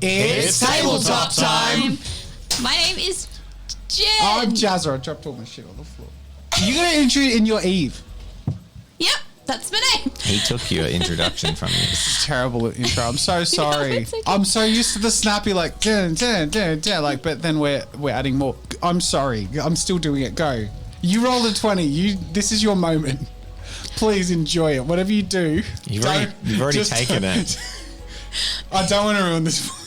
It's tabletop time. My name is Jen. I'm Jazza. I dropped all my shit on the floor. You're going to intro in your Eve. Yep, that's my name. He took your introduction from you. This is terrible intro. I'm so sorry. it's okay. I'm so used to the snappy like dun, dun, dun, dun, like, but then we're adding more. I'm sorry. I'm still doing it. Go. You rolled a 20. This is your moment. Please enjoy it. Whatever you do, You've already taken it. I don't want to ruin this.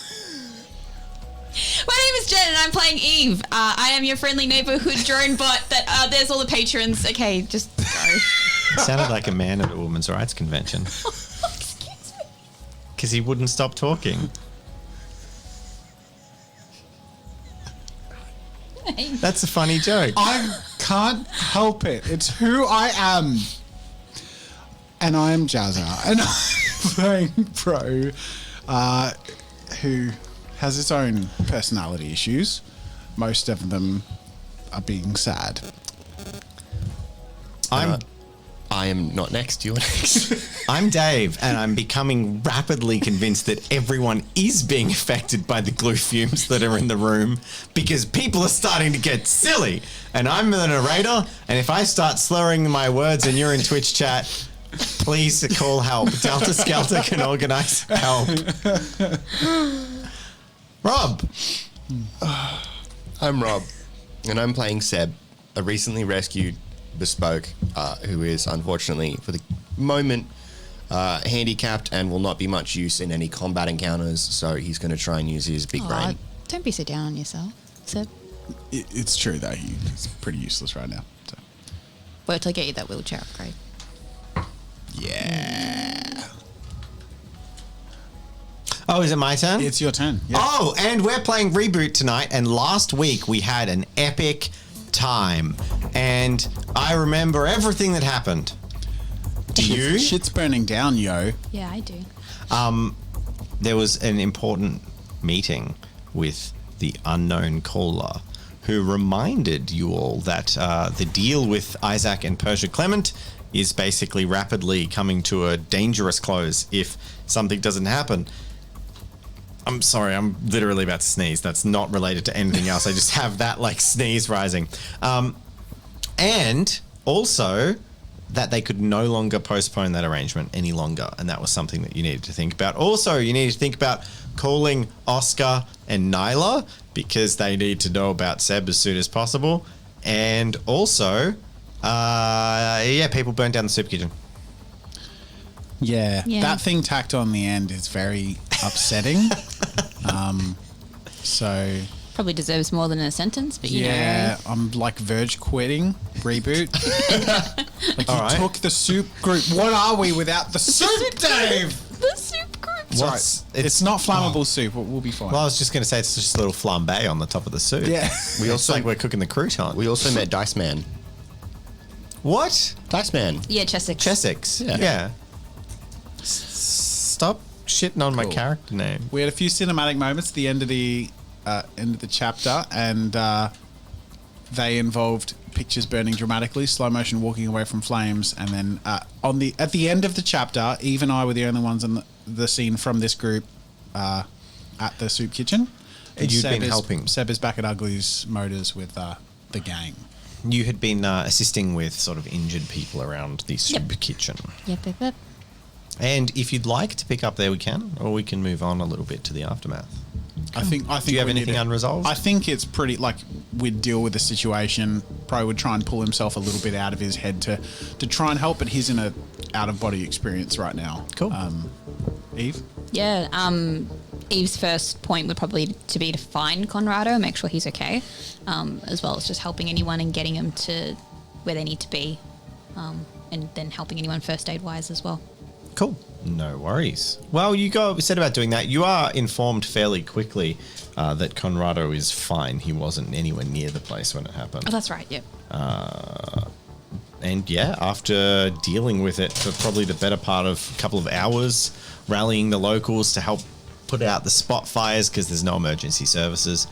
My name is Jen and I'm playing Eve. I am your friendly neighborhood drone bot that there's all the patrons. Okay, just go. Sounded like a man at a women's rights convention. Excuse me. Because he wouldn't stop talking. That's a funny joke. I can't help it. It's who I am. And I am Jazza. And I'm playing Pro, who has its own personality issues. Most of them are being sad. I am not next. You're next. I'm Dave, and I'm becoming rapidly convinced that everyone is being affected by the glue fumes that are in the room because people are starting to get silly. And I'm the narrator, and if I start slurring my words and you're in Twitch chat, please call help. Delta Skelter can organize help. Rob. I'm Rob, and I'm playing Seb, a recently rescued bespoke who is unfortunately, for the moment, handicapped and will not be much use in any combat encounters, so he's going to try and use his big brain. Don't be so down on yourself, Seb. It's true, though. He's pretty useless right now. So. Wait till I get you that wheelchair upgrade. Yeah. Oh, is it my turn? It's your turn. Yeah. Oh, and we're playing Reboot tonight, and last week we had an epic time, and I remember everything that happened. Do you? Shit's burning down, yo. Yeah, I do. There was an important meeting with the unknown caller who reminded you all that the deal with Isaac and Persia Clement is basically rapidly coming to a dangerous close if something doesn't happen. I'm sorry, I'm literally about to sneeze. That's not related to anything else. I just have that like sneeze rising. And also that they could no longer postpone that arrangement any longer. And that was something that you needed to think about. Also, you needed to think about calling Oscar and Nyla because they need to know about Seb as soon as possible. And also, people burned down the soup kitchen. Yeah, that thing tacked on the end is very upsetting. So Probably deserves more than a sentence, but you know. yeah, I'm like verge quitting Reboot. Like you took the soup group. What are we without the soup, Dave? The soup group. It's not flammable soup. We'll be fine. Well, I was just going to say it's just a little flambe on the top of the soup. Yeah. We also like we're cooking the crouton. we also met Dice Man. What? Dice Man. Yeah, Chessex. Chessex. Yeah. Stop shitting on my character name. We had a few cinematic moments at the end of the chapter, and they involved pictures burning dramatically, slow motion walking away from flames, and then at the end of the chapter, Eve and I were the only ones in the scene from this group at the soup kitchen. And You'd been helping. Seb is back at Ugly's Motors with the gang. You had been assisting with sort of injured people around the soup kitchen. Yep. And if you'd like to pick up there, we can, or we can move on a little bit to the aftermath. I think. Do you have anything unresolved? I think it's pretty like we'd deal with the situation. Pro would try and pull himself a little bit out of his head to try and help, but he's in a out of body experience right now. Cool. Eve. Yeah. Eve's first point would probably be to find Conrado, make sure he's okay, as well as just helping anyone and getting them to where they need to be, and then helping anyone first aid wise as well. Cool. No worries. Well, you said about doing that. You are informed fairly quickly that Conrado is fine. He wasn't anywhere near the place when it happened. Oh, that's right. Yep. And yeah, after dealing with it for probably the better part of a couple of hours, rallying the locals to help put out the spot fires because there's no emergency services.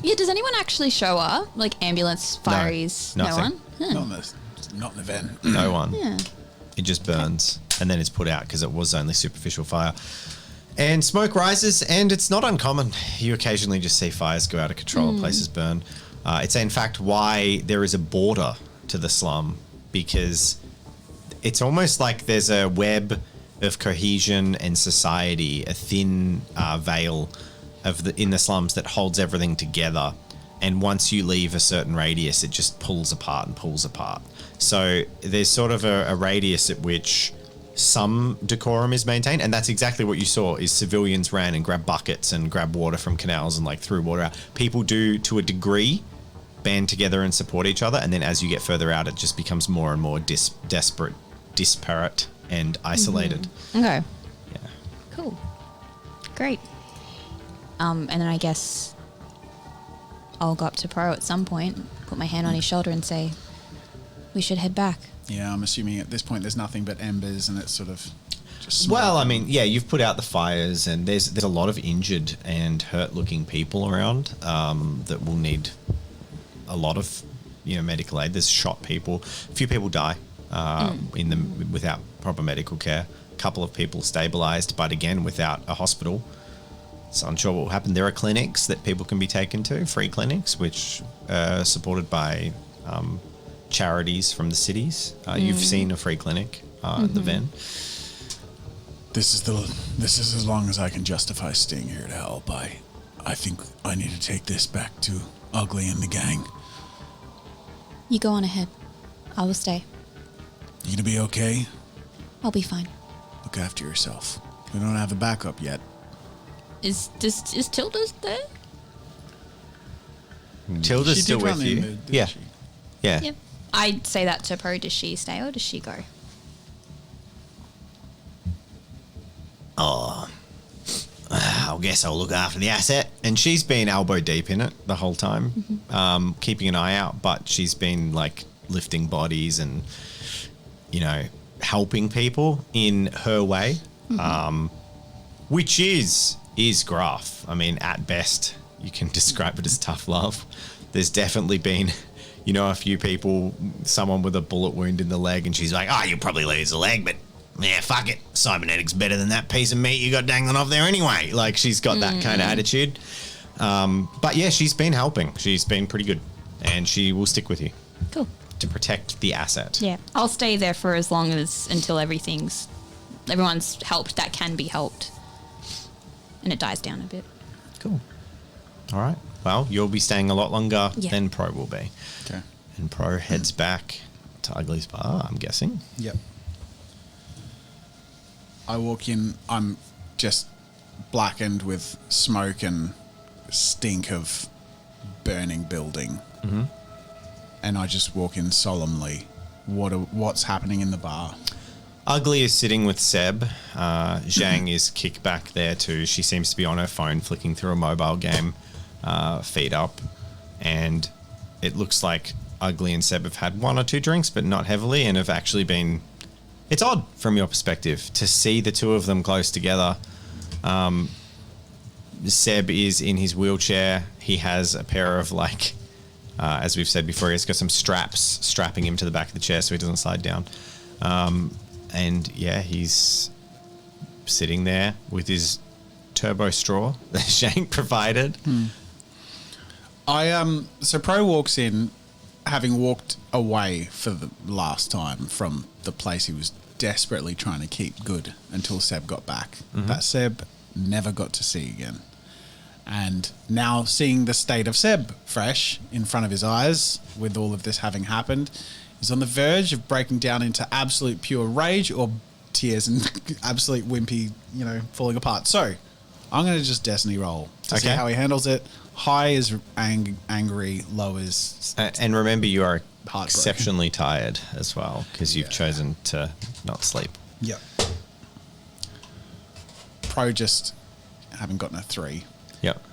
Yeah. Does anyone actually show up? Like ambulance, fireys? No nothing. one. Huh. Not an event. No one. Yeah. It just burns and then it's put out because it was only superficial fire. And smoke rises, and it's not uncommon. You occasionally just see fires go out of control, places burn. It's in fact why there is a border to the slum, because it's almost like there's a web of cohesion and society, a thin veil in the slums that holds everything together. And once you leave a certain radius, it just pulls apart and pulls apart. So there's sort of a radius at which some decorum is maintained, and that's exactly what you saw. Is civilians ran and grabbed buckets and grabbed water from canals and like threw water out. People do, to a degree, band together and support each other, and then as you get further out, it just becomes more and more desperate, disparate, and isolated. Okay. Yeah. Cool. Great. And then I guess I'll go up to Pro at some point, put my hand on his shoulder and say, we should head back. Yeah, I'm assuming at this point there's nothing but embers and it's sort of just smoke. Well, I mean, yeah, you've put out the fires, and there's a lot of injured and hurt-looking people around that will need a lot of medical aid. There's shot people. A few people die without proper medical care. A couple of people stabilized, but again, without a hospital. So unsure what will happen. There are clinics that people can be taken to, free clinics, which are supported by charities from the cities. You've seen a free clinic at the Ven. This is as long as I can justify staying here to help. I think I need to take this back to Ugly and the gang. You go on ahead. I will stay. You gonna be okay? I'll be fine. Look after yourself. We don't have a backup yet. Is Tilda there? Tilda's She still did run with you. in, didn't Yeah. she? Yeah. Yep. I'd say that to Pro. Does she stay or does she go? I guess I'll look after the asset. And she's been elbow deep in it the whole time, keeping an eye out, but she's been like lifting bodies and, helping people in her way, which is gruff. I mean, at best, you can describe it as tough love. There's definitely been, a few people, someone with a bullet wound in the leg, and she's like, you'll probably lose a leg, but yeah, fuck it. Cybernetic's better than that piece of meat you got dangling off there anyway. Like, she's got that kind of attitude. But yeah, she's been helping. She's been pretty good, and she will stick with you Cool. to protect the asset. Yeah. I'll stay there for as long until everyone's helped that can be helped. And it dies down a bit. Cool. All right. Well, you'll be staying a lot longer Yeah. than Pro will be. Okay. And Pro heads back to Ugly's bar, I'm guessing. Yep. I walk in, I'm just blackened with smoke and stink of burning building. Mm-hmm. And I just walk in solemnly. What's happening in the bar? Ugly is sitting with Seb. Zhang is kicked back there too. She seems to be on her phone flicking through a mobile game, feed up. And it looks like Ugly and Seb have had one or two drinks, but not heavily, and have actually been... It's odd from your perspective to see the two of them close together. Seb is in his wheelchair. He has a pair of, as we've said before, he's got some straps strapping him to the back of the chair so he doesn't slide down. And yeah, he's sitting there with his turbo straw that Shank provided. So Pro walks in, having walked away for the last time from the place he was desperately trying to keep good until Seb got back. That Seb never got to see again. And now seeing the state of Seb fresh in front of his eyes, with all of this having happened, is on the verge of breaking down into absolute pure rage or tears and absolute wimpy, falling apart. So I'm going to just destiny roll to see Okay. how he handles it. High is angry, low is... And remember, you are Heartbroken. exceptionally tired as well because you've chosen to not sleep. Yep. Pro just having gotten a 3. Yep.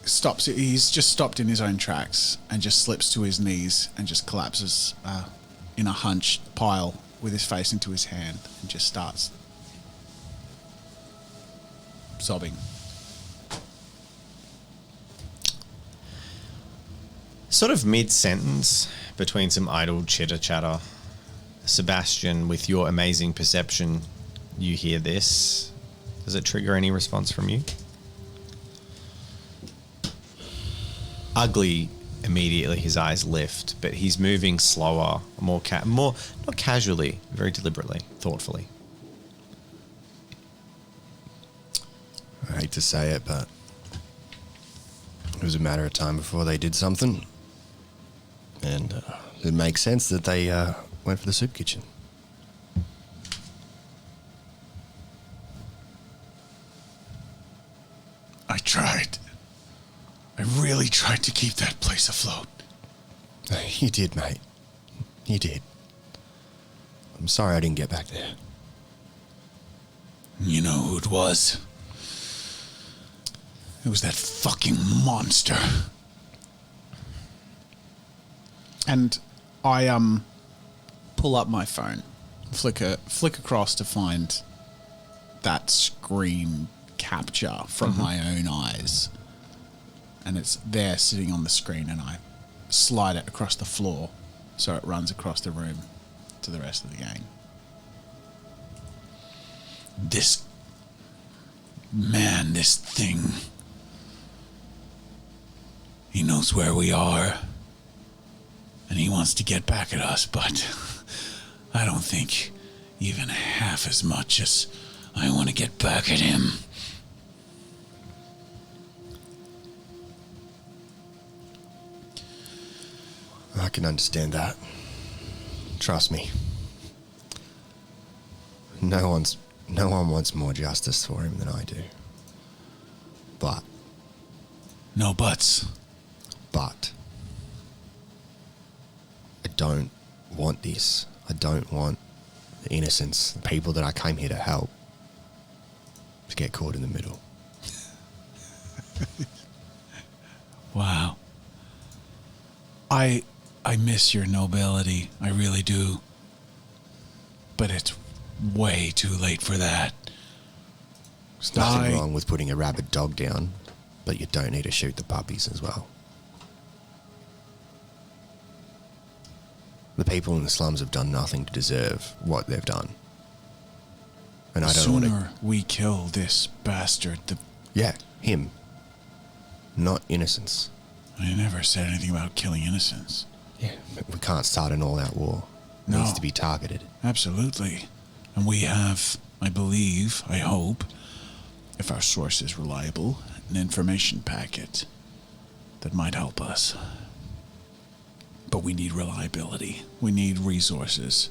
Stops. He's just stopped in his own tracks and just slips to his knees and just collapses in a hunched pile with his face into his hand and just starts sobbing. Sort of mid-sentence between some idle chitter-chatter, Sebastian, with your amazing perception, you hear this, does it trigger any response from you? Ugly, immediately his eyes lift, but he's moving slower, more not casually, very deliberately, thoughtfully. I hate to say it, but it was a matter of time before they did something. And it makes sense that they went for the soup kitchen. I tried. I really tried to keep that place afloat. You did, mate. You did. I'm sorry I didn't get back there. You know who it was? It was that fucking monster. And I pull up my phone, flick across to find that screen capture from my own eyes. And it's there sitting on the screen, and I slide it across the floor so it runs across the room to the rest of the gang. This thing, he knows where we are, and he wants to get back at us, but I don't think even half as much as I want to get back at him. I can understand that. Trust me. No one wants more justice for him than I do. But. No buts. But. I don't want this. I don't want the innocents, the people that I came here to help, to get caught in the middle. Wow. I miss your nobility. I really do. But it's way too late for that. There's nothing wrong with putting a rabid dog down, but you don't need to shoot the puppies as well. The people in the slums have done nothing to deserve what they've done. And I don't want to... Sooner we kill this bastard, Yeah, him. Not innocents. I never said anything about killing innocents. Yeah, but we can't start an all-out war. It No. needs to be targeted. Absolutely. And we have, I believe, I hope, if our source is reliable, an information packet that might help us. But we need reliability. We need resources.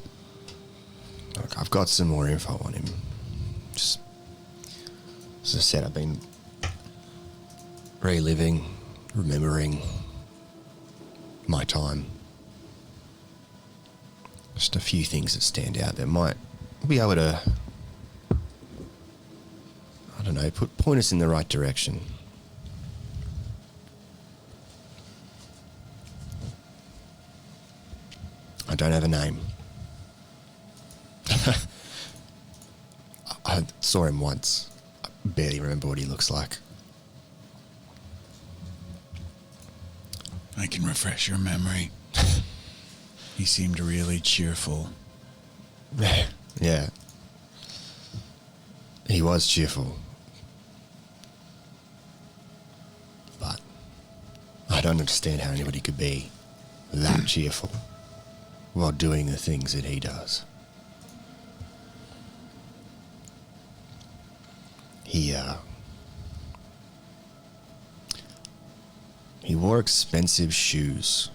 Look, I've got some more info on him. Just, as I said, I've been reliving, remembering my time. Just a few things that stand out that might be able to, I don't know, point us in the right direction. I don't have a name. I saw him once. I barely remember what he looks like. I can refresh your memory. He seemed really cheerful. Yeah. He was cheerful. But I don't understand how anybody could be that cheerful while doing the things that he does. He wore expensive shoes.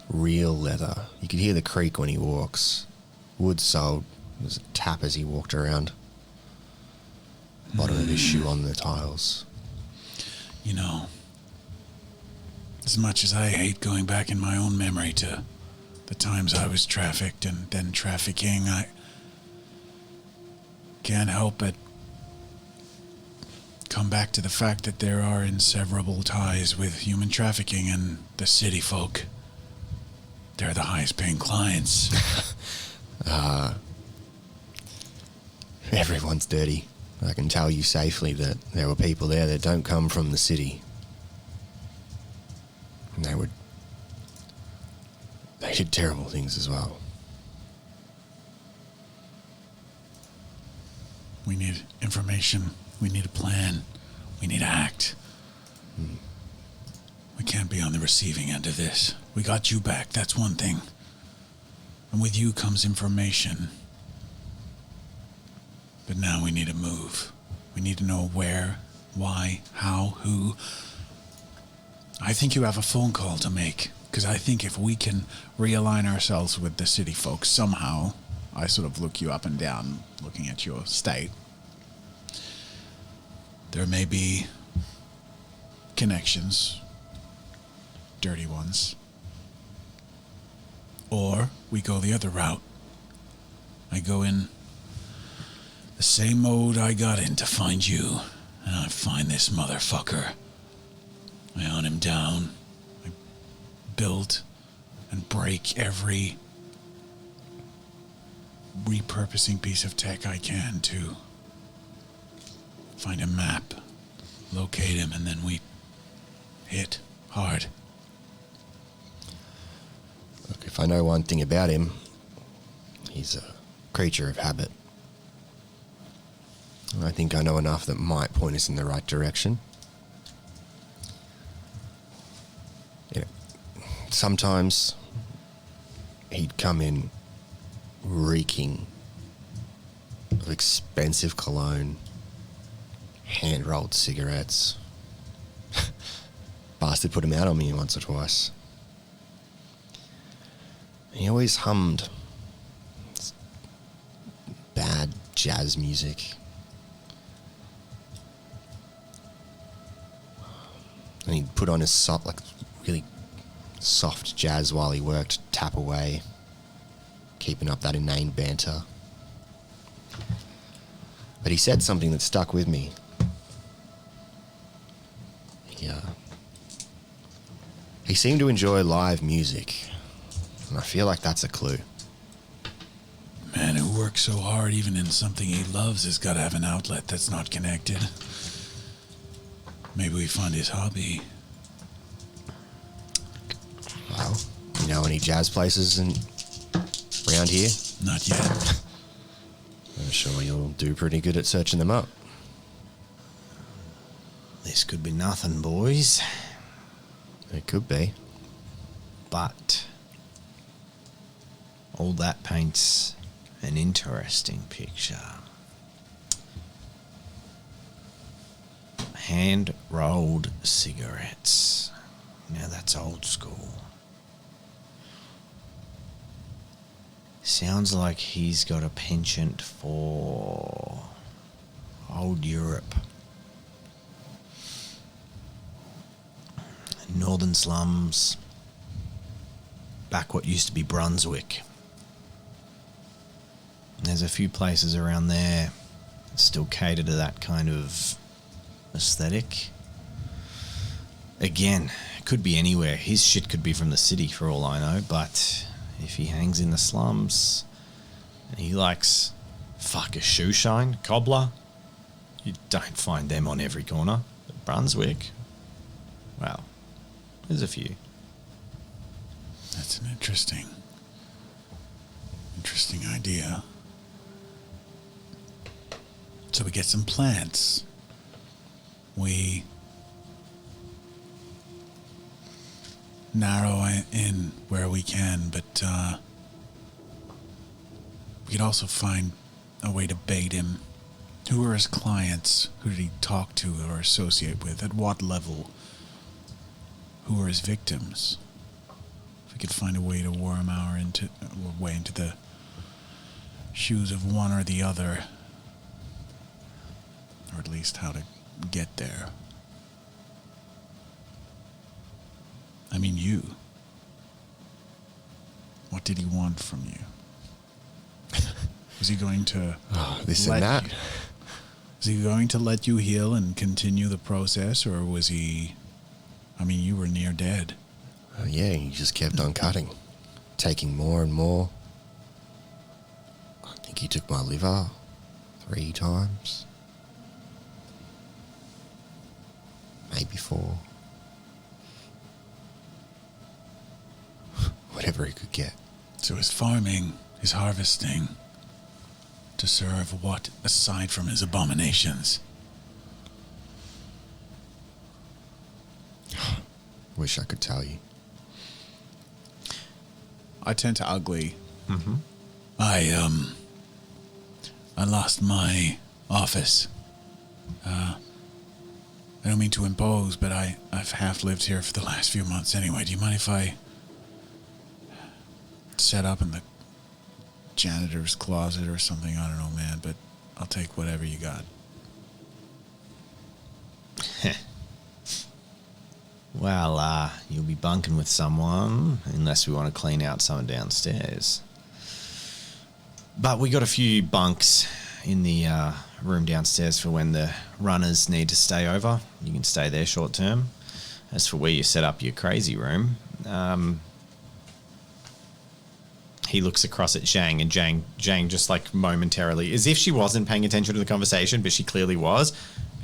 Real leather. You could hear the creak when he walks. Wood soled. There's a tap as he walked around. Bottom of his shoe on the tiles. You know, as much as I hate going back in my own memory to the times I was trafficked and then trafficking, I can't help but come back to the fact that there are inseparable ties with human trafficking and the city folk. They're the highest paying clients. Everyone's dirty. I can tell you safely that there were people there that don't come from the city. And they did terrible things as well. We need information. We need a plan. We need to act. We can't be on the receiving end of this. We got you back, that's one thing. And with you comes information. But now we need to move. We need to know where, why, how, who. I think you have a phone call to make. Because I think if we can realign ourselves with the city folks somehow, I sort of look you up and down, looking at your state. There may be connections, dirty ones. Or we go the other route. I go in the same mode I got in to find you, and I find this motherfucker. I hunt him down. I build and break every repurposing piece of tech I can to find a map, locate him, and then we hit hard. Look, if I know one thing about him, he's a creature of habit. And I think I know enough that might point us in the right direction. You know, sometimes he'd come in reeking of expensive cologne, hand-rolled cigarettes. Bastard put him out on me once or twice. He always hummed bad jazz music. And he'd put on his soft, like really soft jazz while he worked, tap away, keeping up that inane banter. But he said something that stuck with me. He seemed to enjoy live music, and I feel like that's a clue. Man who works so hard even in something he loves has got to have an outlet that's not connected. Maybe we find his hobby. Well, you know any jazz places around here? Not yet. I'm sure you'll do pretty good at searching them up. This could be nothing, boys. It could be. But all that paints an interesting picture. Hand-rolled cigarettes. Now that's old school. Sounds like he's got a penchant for old Europe. Northern slums. Back what used to be Brunswick. There's a few places around there that still cater to that kind of aesthetic. Again, it could be anywhere. His shit could be from the city for all I know, but if he hangs in the slums and he likes a shoe shine, cobbler, you don't find them on every corner. But Brunswick, well, there's a few. That's an interesting idea. So we get some plants. We narrow in where we can, but we could also find a way to bait him. Who are his clients? Who did he talk to or associate with? At what level? Who are his victims? If we could find a way to worm our way into the shoes of one or the other, or at least how to get there. I mean, you. What did he want from you? Was he going to This and that. Was he going to let you heal and continue the process, or was he... I mean, you were near dead. Yeah, he just kept on cutting, taking more and more. I think he took my liver 3 times. Maybe 4. Whatever he could get. So his farming, his harvesting, to serve what aside from his abominations? Wish I could tell you. I turn to Ugly. Mm-hmm. I lost my office. I don't mean to impose, but I've half lived here for the last few months anyway. Do you mind if I set up in the janitor's closet or something? I don't know, man, but I'll take whatever you got. Well, you'll be bunking with someone unless we want to clean out someone downstairs. But we got a few bunks in the room downstairs for when the runners need to stay over. You can stay there short term. As for where you set up your crazy room, he looks across at Zhang, and Zhang just like momentarily, as if she wasn't paying attention to the conversation, but she clearly was,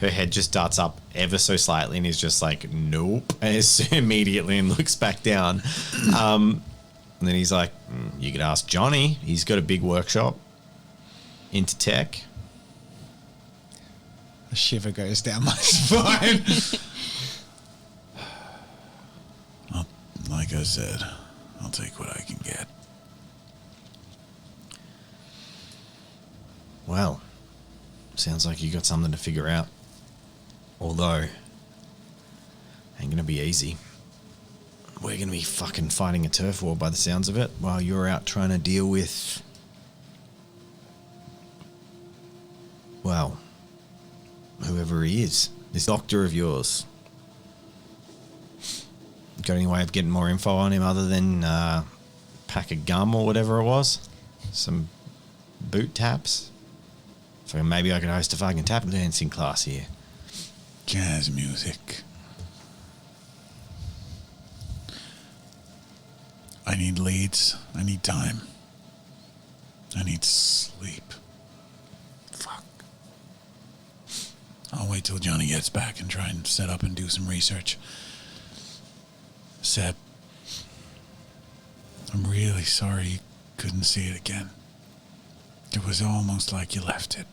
her head just darts up ever so slightly and is just like, nope, immediately, and looks back down. And then he's like, you could ask Johnny. He's got a big workshop into tech. A shiver goes down my spine. Like I said, I'll take what I can get. Well, sounds like you got something to figure out. Although, ain't gonna be easy. We're gonna be fucking fighting a turf war by the sounds of it, while you're out trying to deal with, well, whoever he is. This doctor of yours. Got any way of getting more info on him other than pack of gum or whatever it was? Some boot taps? So maybe I could host a fucking tap dancing class here. Jazz music. I need leads. I need time. I need sleep. Fuck. I'll wait till Johnny gets back and try and set up and do some research. Seb, I'm really sorry you couldn't see it again. It was almost like you left it.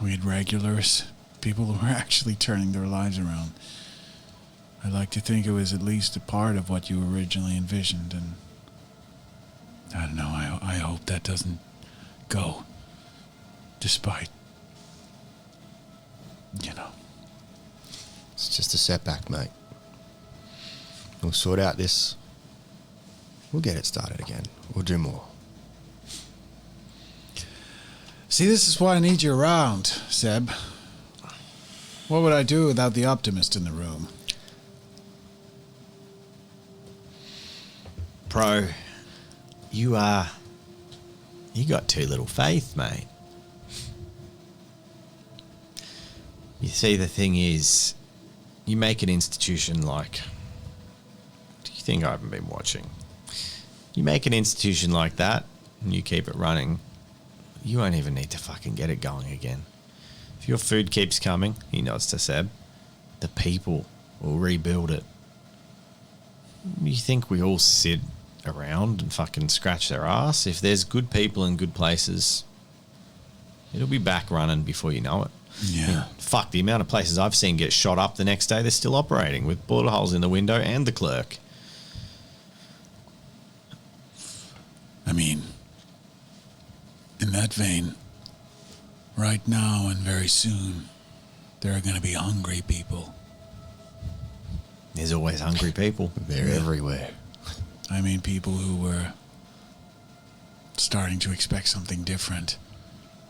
We had regulars, people who were actually turning their lives around. I like to think it was at least a part of what you originally envisioned, and I don't know, I hope that doesn't go, despite, you know. It's just a setback, mate. We'll sort out this. We'll get it started again. We'll do more. See, this is why I need you around, Seb. What would I do without the optimist in the room? Pro, you got too little faith, mate. You see, the thing is, you make an institution like... Do you think I haven't been watching? You make an institution like that, and you keep it running, you won't even need to fucking get it going again. If your food keeps coming, he nods to Seb, the people will rebuild it. You think we all sit around and fucking scratch their ass? If there's good people in good places, it'll be back running before you know it. Yeah. Fuck, the amount of places I've seen get shot up the next day, they're still operating with bullet holes in the window and the clerk. I mean, in that vein, right now and very soon, there are going to be hungry people. There's always hungry people. They're everywhere. I mean, people who were starting to expect something different.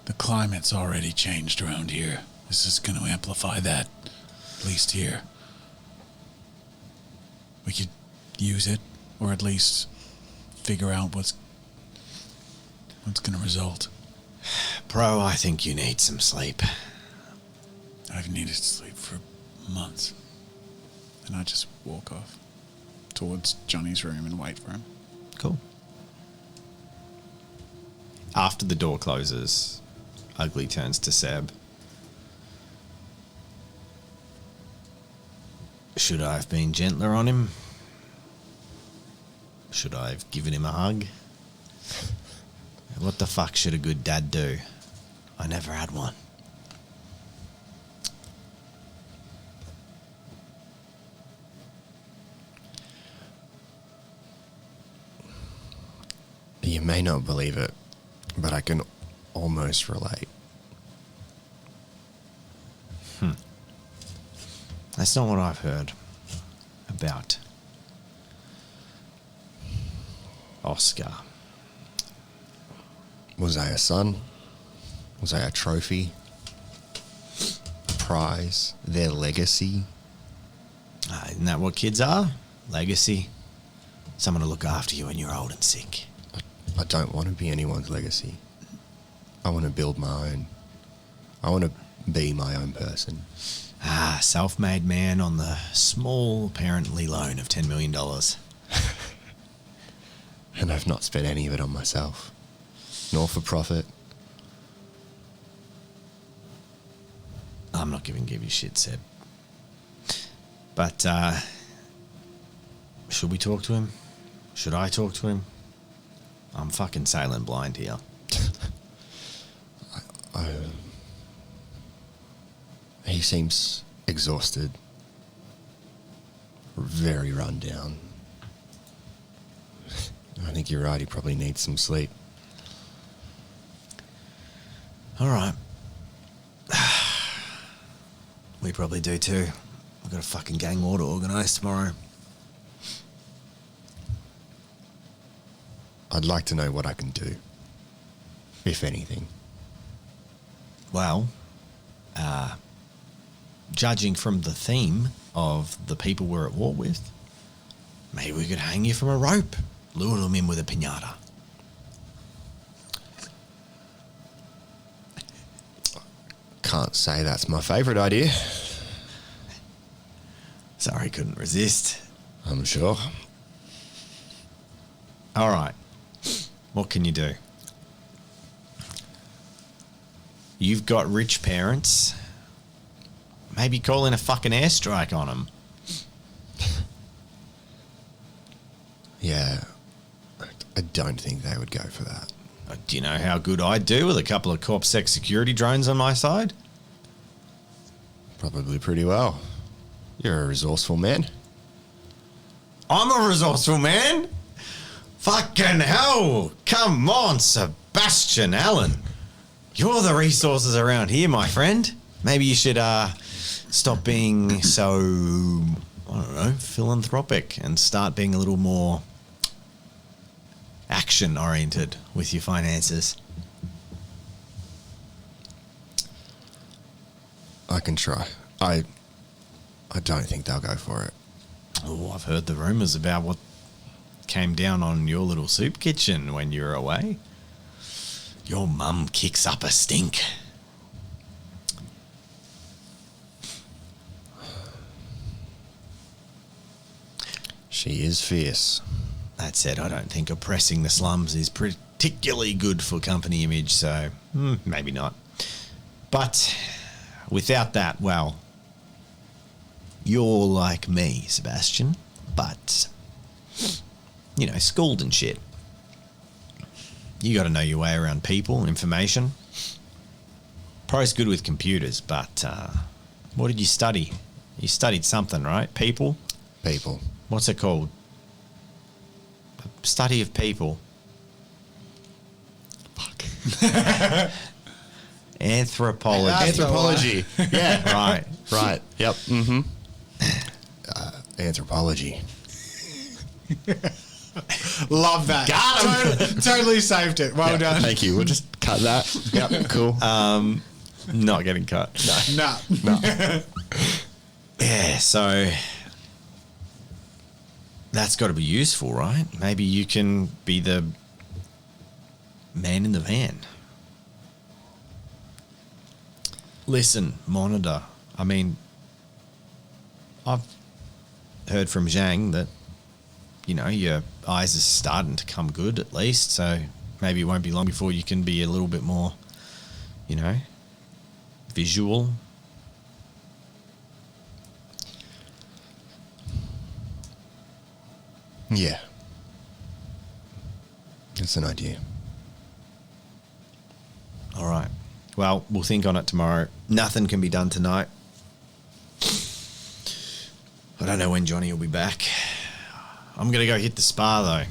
The climate's already changed around here. This is going to amplify that, at least here. We could use it, or at least figure out what's going to result. Pro, I think you need some sleep. I've needed sleep for months. And I just walk off towards Johnny's room and wait for him. Cool. After the door closes, Ugly turns to Seb. Should I have been gentler on him? Should I have given him a hug? What the fuck should a good dad do? I never had one. You may not believe it, but I can almost relate. That's not what I've heard about Oscar. Was I a son? Was I a trophy? A prize? Their legacy? Isn't that what kids are? Legacy. Someone to look after you when you're old and sick. I don't want to be anyone's legacy. I want to build my own. I want to be my own person. Self-made man on the small parently loan of $10 million. And I've not spent any of it on myself. Nor for profit. I'm not giving you shit, Seb. But, should we talk to him? Should I talk to him? I'm fucking sailing blind here. He seems exhausted. Very run down. I think you're right, he probably needs some sleep. All right. We probably do too. We've got a fucking gang war to organise tomorrow. I'd like to know what I can do. If anything. Well, judging from the theme of the people we're at war with, maybe we could hang you from a rope, lure them in with a piñata. Can't say that's my favourite idea. Sorry, couldn't resist. I'm sure. All right. What can you do? You've got rich parents. Maybe call in a fucking airstrike on them. Yeah. I don't think they would go for that. Do you know how good I'd do with a couple of CorpSec security drones on my side? Probably pretty well. You're a resourceful man. I'm a resourceful man. Fucking hell. Come on, Sebastian Allen. You're the resources around here, my friend. Maybe you should stop being so, I don't know, philanthropic and start being a little more action-oriented with your finances. I can try. I don't think they'll go for it. Oh, I've heard the rumours about what came down on your little soup kitchen when you were away. Your mum kicks up a stink. She is fierce. That said, I don't think oppressing the slums is particularly good for company image, so maybe not. But without that, well, you're like me, Sebastian, but, you know, schooled and shit. You got to know your way around people, information. Pro's good with computers, but what did you study? You studied something, right? People? People. What's it called? Study of people. Fuck. Anthropology. Anthropology. Yeah. Right. Right. Yep. Mm-hmm. Anthropology. Love that. Got him. Totally saved it. Well done. Thank you. We'll just cut that. Yep. Cool. Not getting cut. No. No. Yeah, so that's got to be useful, right? Maybe you can be the man in the van. Listen, Monitor. I mean, I've heard from Zhang that, you know, your eyes are starting to come good at least, so maybe it won't be long before you can be a little bit more, you know, visual. Yeah. That's an idea. All right. Well, we'll think on it tomorrow. Nothing can be done tonight. I don't know when Johnny will be back. I'm going to go hit the spa, though.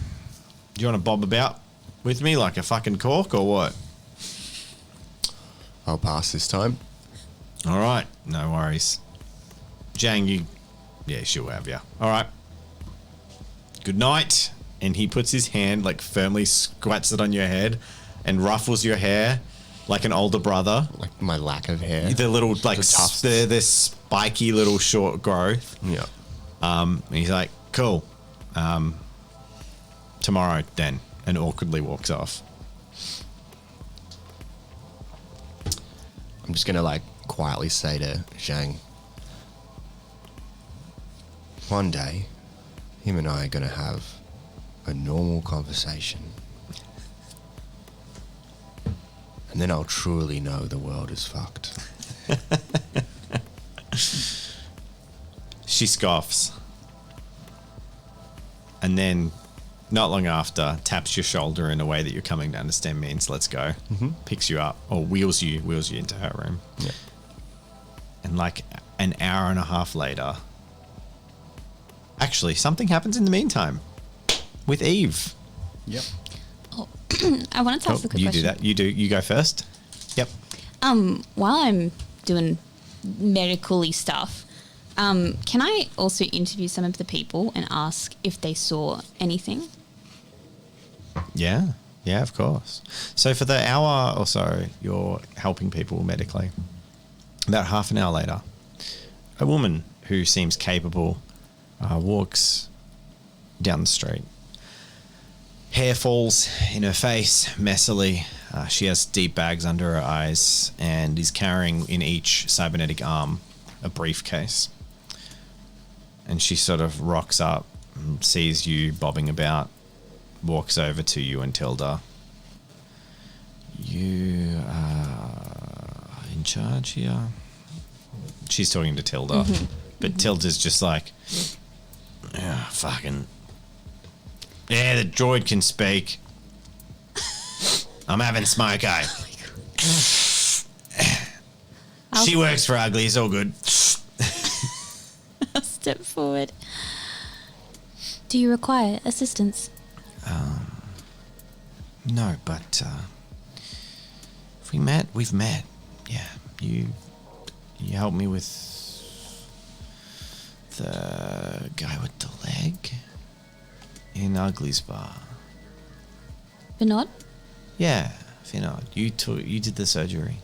Do you want to bob about with me like a fucking cork or what? I'll pass this time. All right. No worries. Jang, you... Yeah, she'll have you. All right. Good night. And he puts his hand, like, firmly squats it on your head and ruffles your hair like an older brother. Like my lack of hair. The little, like, The tufts. the spiky little short growth. Yeah. And he's like, cool. Tomorrow, then. And awkwardly walks off. I'm just going to, like, quietly say to Zhang, one day, him and I are going to have a normal conversation. And then I'll truly know the world is fucked. She scoffs. And then, not long after, taps your shoulder in a way that you're coming to understand means let's go. Picks you up, or wheels you into her room. Yeah. And like an hour and a half later, actually, something happens in the meantime with Eve. Yep. I wanted to ask a quick You question. do that. You go first. Yep. While I'm doing medically stuff, can I also interview some of the people and ask if they saw anything? Yeah. Yeah, of course. So for the hour or so, you're helping people medically. About half an hour later, a woman who seems capable walks down the street. Hair falls in her face messily. She has deep bags under her eyes and is carrying in each cybernetic arm a briefcase. And she sort of rocks up, and sees you bobbing about, walks over to you and Tilda. You are in charge here? She's talking to Tilda. But Tilda's just like, yeah, fucking... Yeah, the droid can speak. I'm having smoke, eh? She works for Ugly, it's all good. I'll step forward. Do you require assistance? No, but if we met, we've met. Yeah, you helped me with the guy with the leg in Ugly's bar. Vinod? Yeah, Finod, you did the surgery.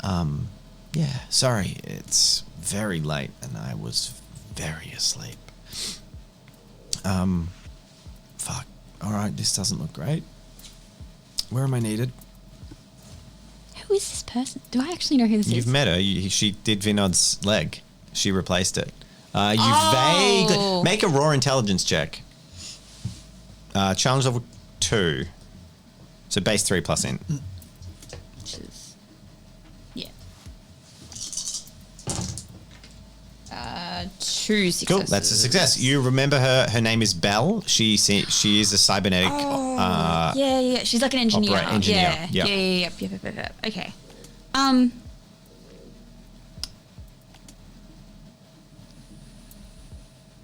Yeah, sorry, it's very late and I was very asleep. Fuck. All right, this doesn't look great. Where am I needed? Who is this person? Do I actually know who this is? You've met her. She did Vinod's leg. She replaced it. Oh. Vaguely make a raw intelligence check. Challenge level 2. So base 3 plus int. Which is, yeah. 2 successes. Cool, that's a success. You remember her. Her name is Belle. She is a cybernetic. Yeah. She's like an engineer. Engineer. Yeah. Yep. Yep. Okay.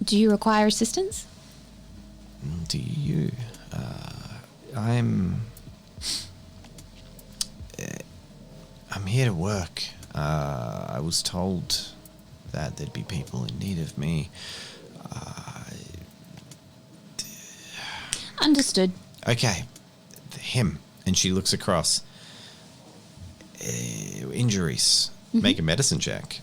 Do you require assistance? Do you? I'm here to work. I was told that there'd be people in need of me. Understood. Okay, him. And she looks across. Injuries. Make a medicine check.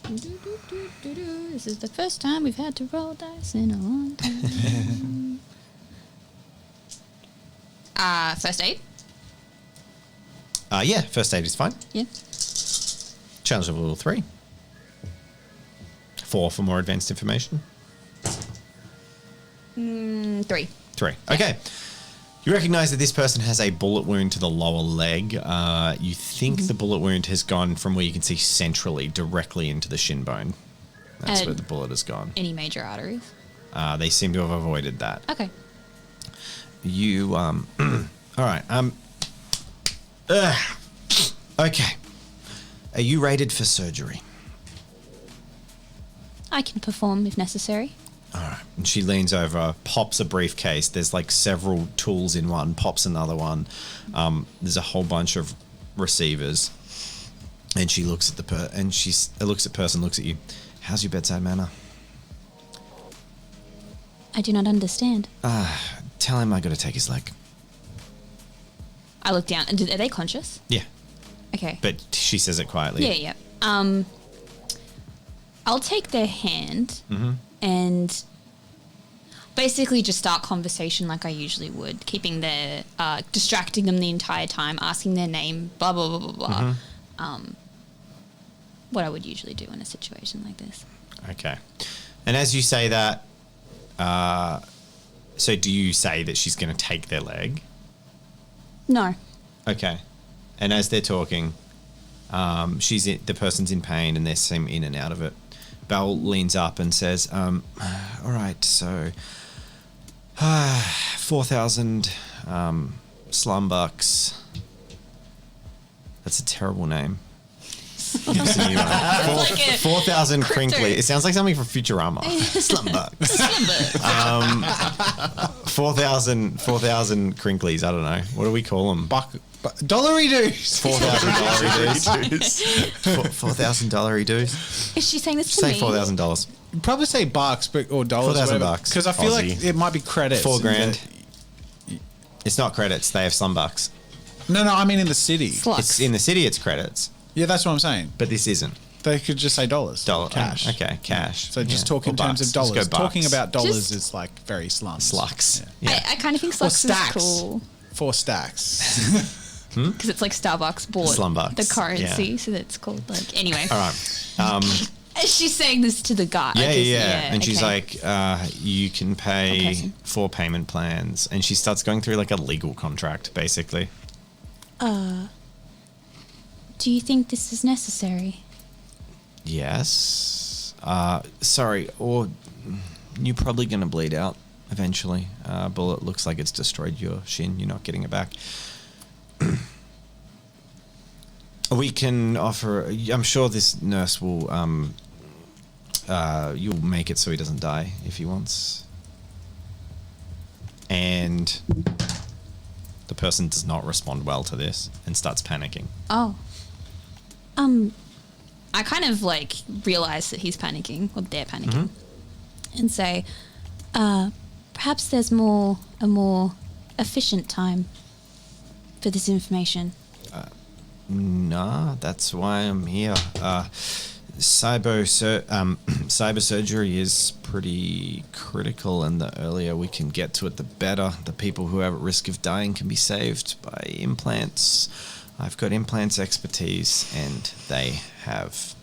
This is the first time we've had to roll dice in a long time. First aid? Yeah, first aid is fine. Yeah. Challenge level 3. 4 for more advanced information. 3. 3. Okay. You recognize that this person has a bullet wound to the lower leg. You think the bullet wound has gone from where you can see centrally directly into the shin bone. That's And- where the bullet has gone. Any major arteries? They seem to have avoided that. Okay. You, all right. Okay. Are you rated for surgery? I can perform if necessary. All right. And she leans over, pops a briefcase. There's like several tools in one, pops another one. There's a whole bunch of receivers. And she looks at looks at you. How's your bedside manner? I do not understand. Tell him I got to take his leg. I look down. Are they conscious? Yeah. Okay. But she says it quietly. Yeah. I'll take their hand Mm-hmm. and basically just start conversation like I usually would, keeping their distracting them the entire time, asking their name, blah blah blah blah blah. Mm-hmm. What I would usually do in a situation like this. Okay. And as you say that, so do you say that she's going to take their leg? No. Okay. And as they're talking, the person's in pain and they seem in and out of it. Belle leans up and says, all right, so 4,000 slum bucks. That's a terrible name. That's a new one. Like a 4,000 crypto. crinkly. It sounds like something from Futurama. Slum bucks. 4,000 crinklies. I don't know. What do we call them? Dollary dues. $4,000 dues. $4,000 dues. Is she saying this to Say me? $4,000. You'd probably say bucks or dollars. 4,000 bucks. Because I feel Aussie. like it might be credits. $4,000. It's not credits. They have slum bucks. No, I mean in the city. Slucks. It's in the city. It's credits, Yeah, that's what I'm saying. but this isn't They could just say dollars. cash. Okay, cash. So just Yeah. talk in Or terms bucks. of dollars. Let's go Talking bucks. about dollars Just- is like very slums. slucks. Yeah. Yeah. I kind of think slucks is stacks. cool 4 stacks. because it's like Starbucks bought Slum bucks, the currency, yeah. so that's called like anyway. All right. She's saying this to the guy. Yeah. And she's okay. like, you can pay person. 4 payment plans. And she starts going through like a legal contract, basically. Do you think this is necessary? Yes. Sorry. Or you're probably going to bleed out eventually. Bullet looks like it's destroyed your shin. You're not getting it back. We can offer... I'm sure this nurse will... you'll make it so he doesn't die if he wants. And the person does not respond well to this and starts panicking. Oh. I kind of like realize that he's panicking or they're panicking and say, perhaps there's a more efficient time for this information. Nah, that's why I'm here. Cyber surgery is pretty critical, and the earlier we can get to it, the better. The people who are at risk of dying can be saved by implants. I've got implants expertise, and they have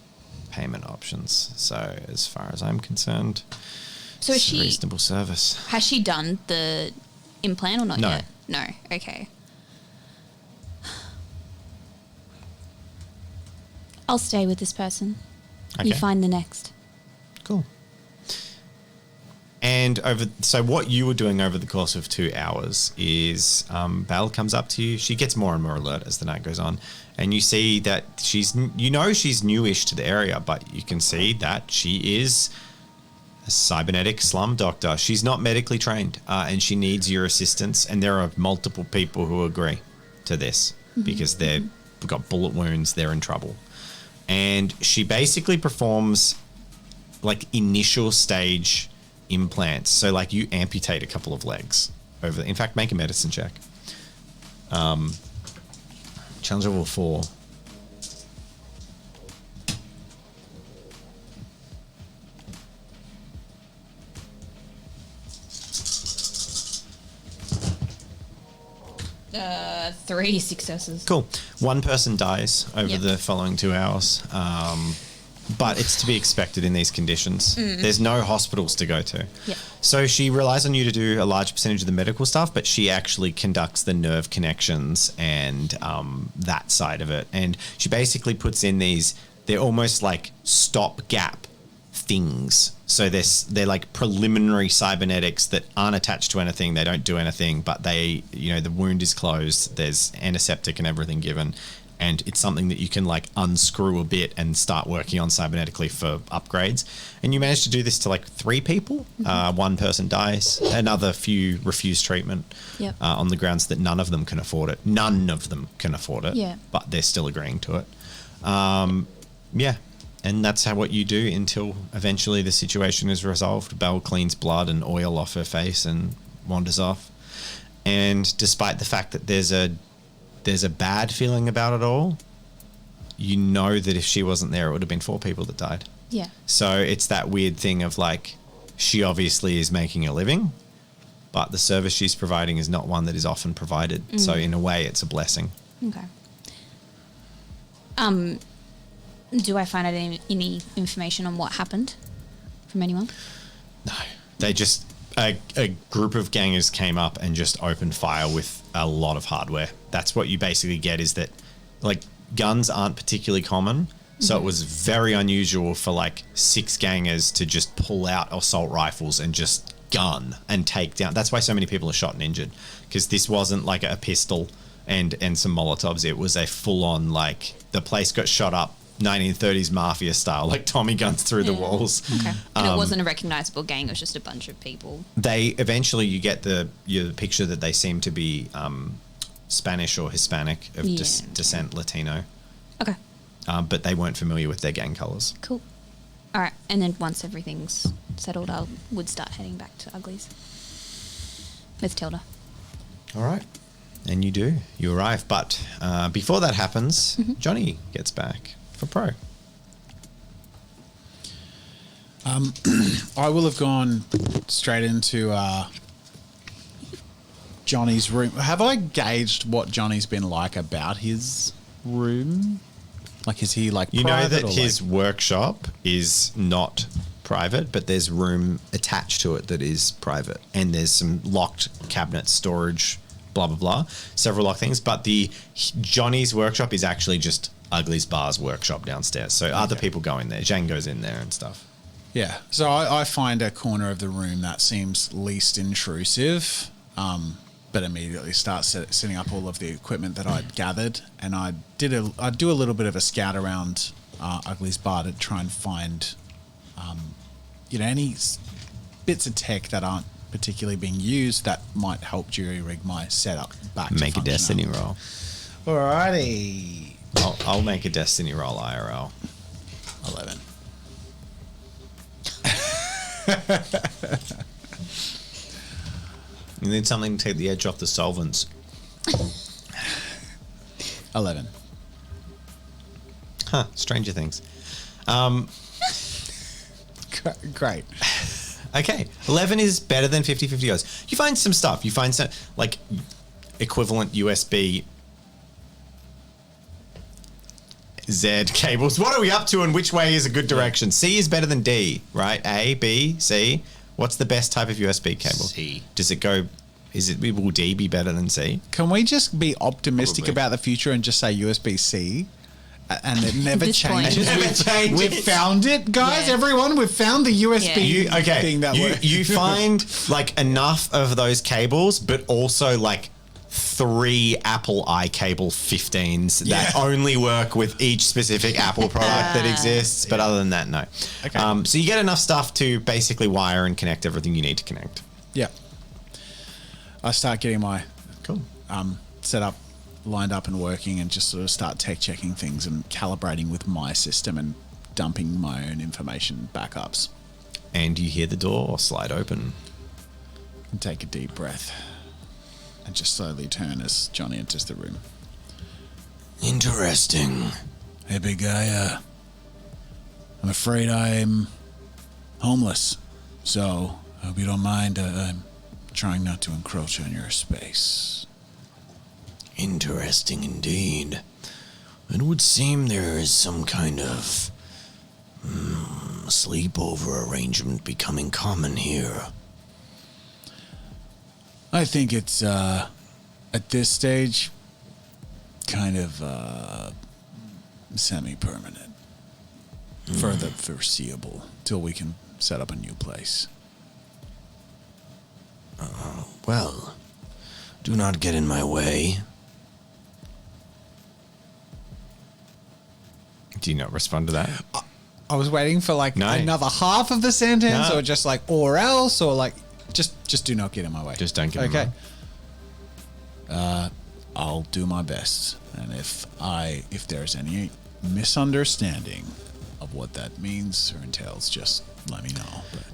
payment options. So, as far as I'm concerned, So it's a reasonable service. has she done the implant or not No. yet? No. Okay. I'll stay with this person. You Okay. find the next. Cool. And so what you were doing over the course of 2 hours is Val comes up to you. She gets more and more alert as the night goes on. And you see that she's newish to the area, but you can see that she is a cybernetic slum doctor. She's not medically trained and she needs your assistance. And there are multiple people who agree to this because they've got bullet wounds. They're in trouble. And she basically performs like initial stage implants. So like you amputate a couple of legs in fact, make a medicine check. Challenge level 4. Three successes. Cool. One person dies over Yep. the following 2 hours. But it's to be expected in these conditions. There's no hospitals to go to. Yep. So she relies on you to do a large percentage of the medical stuff, but she actually conducts the nerve connections and that side of it. And she basically puts in they're almost like stopgap things. So they're like preliminary cybernetics that aren't attached to anything. They don't do anything, but they, the wound is closed. There's antiseptic and everything given. And it's something that you can like unscrew a bit and start working on cybernetically for upgrades. And you managed to do this to like 3 people. One person dies. Another few refuse treatment on the grounds that none of them can afford it. None of them can afford it. Yeah. But they're still agreeing to it. Yeah. And that's what you do until eventually the situation is resolved. Belle cleans blood and oil off her face and wanders off. And despite the fact that there's a bad feeling about it all, you know that if she wasn't there, it would have been 4 people that died. Yeah. So it's that weird thing of like, she obviously is making a living, but the service she's providing is not one that is often provided. So in a way, it's a blessing. Okay. Do I find out any information on what happened from anyone? No. They just, a group of gangers came up and just opened fire with a lot of hardware. That's what you basically get, is that like guns aren't particularly common. So it was very unusual for like 6 gangers to just pull out assault rifles and just gun and take down. That's why so many people are shot and injured, because this wasn't like a pistol and some Molotovs. It was a full on, like, the place got shot up 1930s mafia style, like Tommy guns through the walls. Okay. And it wasn't a recognizable gang, it was just a bunch of people. They eventually, you get the picture that they seem to be Spanish or Hispanic of descent, Latino. Okay. But they weren't familiar with their gang colors. Cool. All right. And then once everything's settled, I would start heading back to Uglies with Tilda. All right. And you do. You arrive. But before that happens, Johnny gets back for Pro. I will have gone straight into Johnny's room. Have I gauged what Johnny's been like about his room? Like, is he like You know private, that or his like... workshop is not private, but there's room attached to it that is private. And there's some locked cabinet storage, blah, blah, blah. Several locked things. But Johnny's workshop is actually just Ugly's Bar's workshop downstairs. So other people go in there. Zhang goes in there and stuff. Yeah. So I find a corner of the room that seems least intrusive, but immediately start setting up all of the equipment that I'd gathered. And I'd do a little bit of a scout around Ugly's Bar to try and find, any bits of tech that aren't particularly being used that might help jury-rig my setup back to Make a destiny functional. roll. Alrighty. I'll make a destiny roll IRL. 11. You need something to take the edge off the solvents. 11. Huh, Stranger Things. Great. Okay, 11 is better than 50/50 odds. You find some stuff. You find some, like, equivalent USB Z cables. What are we up to and which way is a good direction? C is better than D, right? A, B, C. What's the best type of USB cable? C. Does it go... Will D be better than C? Can we just be optimistic Probably. about the future and just say USB-C? And it never This point. changes. Never changes. We've found it, guys. Yeah. Everyone, we've found the USB Yeah. thing that works. You find like enough of those cables, but also like 3 Apple iCable 15s that only work with each specific Apple product that exists. But other than that, no. Okay. So you get enough stuff to basically wire and connect everything you need to connect. Yeah. I start getting my Cool. setup lined up and working, and just sort of start tech checking things and calibrating with my system and dumping my own information backups. And you hear the door slide open. And take a deep breath and just slowly turn as Johnny enters the room. Interesting. Hey, big guy, I'm afraid I'm homeless, so I hope you don't mind. I'm trying not to encroach on your space. Interesting indeed. It would seem there is some kind of sleepover arrangement becoming common here. I think it's, at this stage, kind of, semi-permanent. for the foreseeable, till we can set up a new place. Well, do not get in my way. Do you not respond to that? I was waiting for like No. another half of the sentence, No. or just like or else, or like just do not get in my way. Just don't get in my way. I'll do my best, and if there's any misunderstanding of what that means or entails, just let me know. But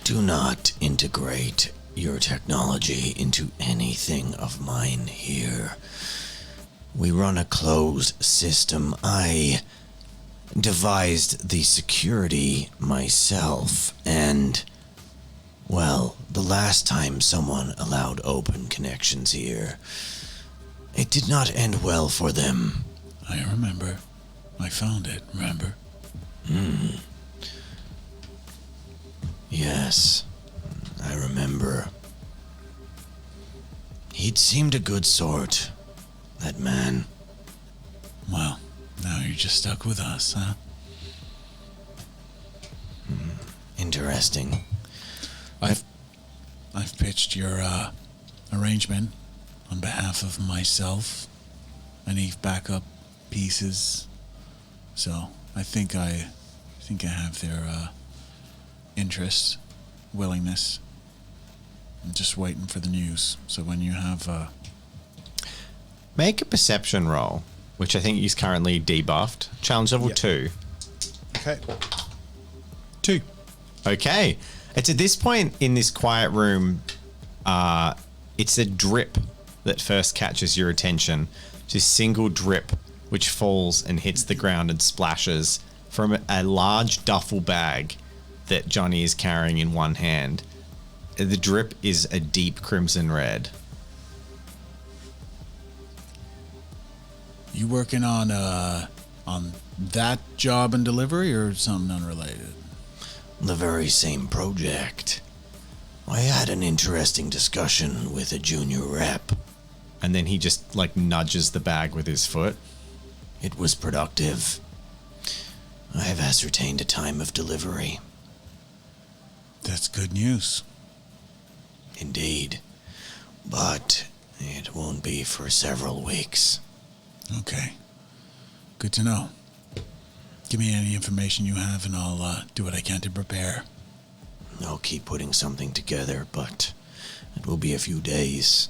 Do not integrate your technology into anything of mine here. We run a closed system. I devised the security myself, and, well, the last time someone allowed open connections here, it did not end well for them. I remember. I found it, remember? Yes, I remember. He'd seemed a good sort, that man. Well, now you're just stuck with us, huh? Interesting. I've pitched your arrangement on behalf of myself. Any backup pieces, so I think I have their interest, willingness. I'm just waiting for the news. So when you have Make a perception roll, which I think is currently debuffed. Challenge level 2. okay, 2. Okay. It's at this point in this quiet room, it's a drip that first catches your attention. Just single drip, which falls and hits the ground and splashes from a large duffel bag that Johnny is carrying in one hand. The drip is a deep crimson red. You working on that job and delivery, or something unrelated? The very same project. I had an interesting discussion with a junior rep. And then he just like nudges the bag with his foot. It was productive. I have ascertained a time of delivery. That's good news. Indeed. But it won't be for several weeks. Okay, good to know. Give me any information you have, and I'll do what I can to prepare. I'll keep putting something together, but it will be a few days.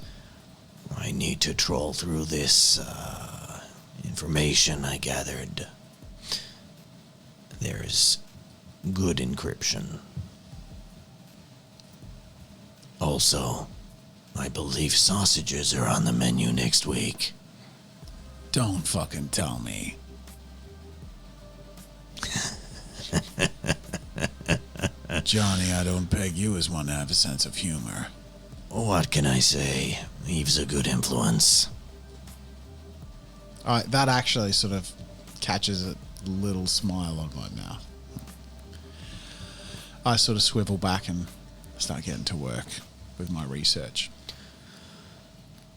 I need to troll through this information I gathered. There's good encryption. Also, I believe sausages are on the menu next week. Don't fucking tell me. Johnny, I don't peg you as one to have a sense of humor. What can I say? Eve's a good influence. That actually sort of catches a little smile on my mouth. I sort of swivel back and start getting to work with my research.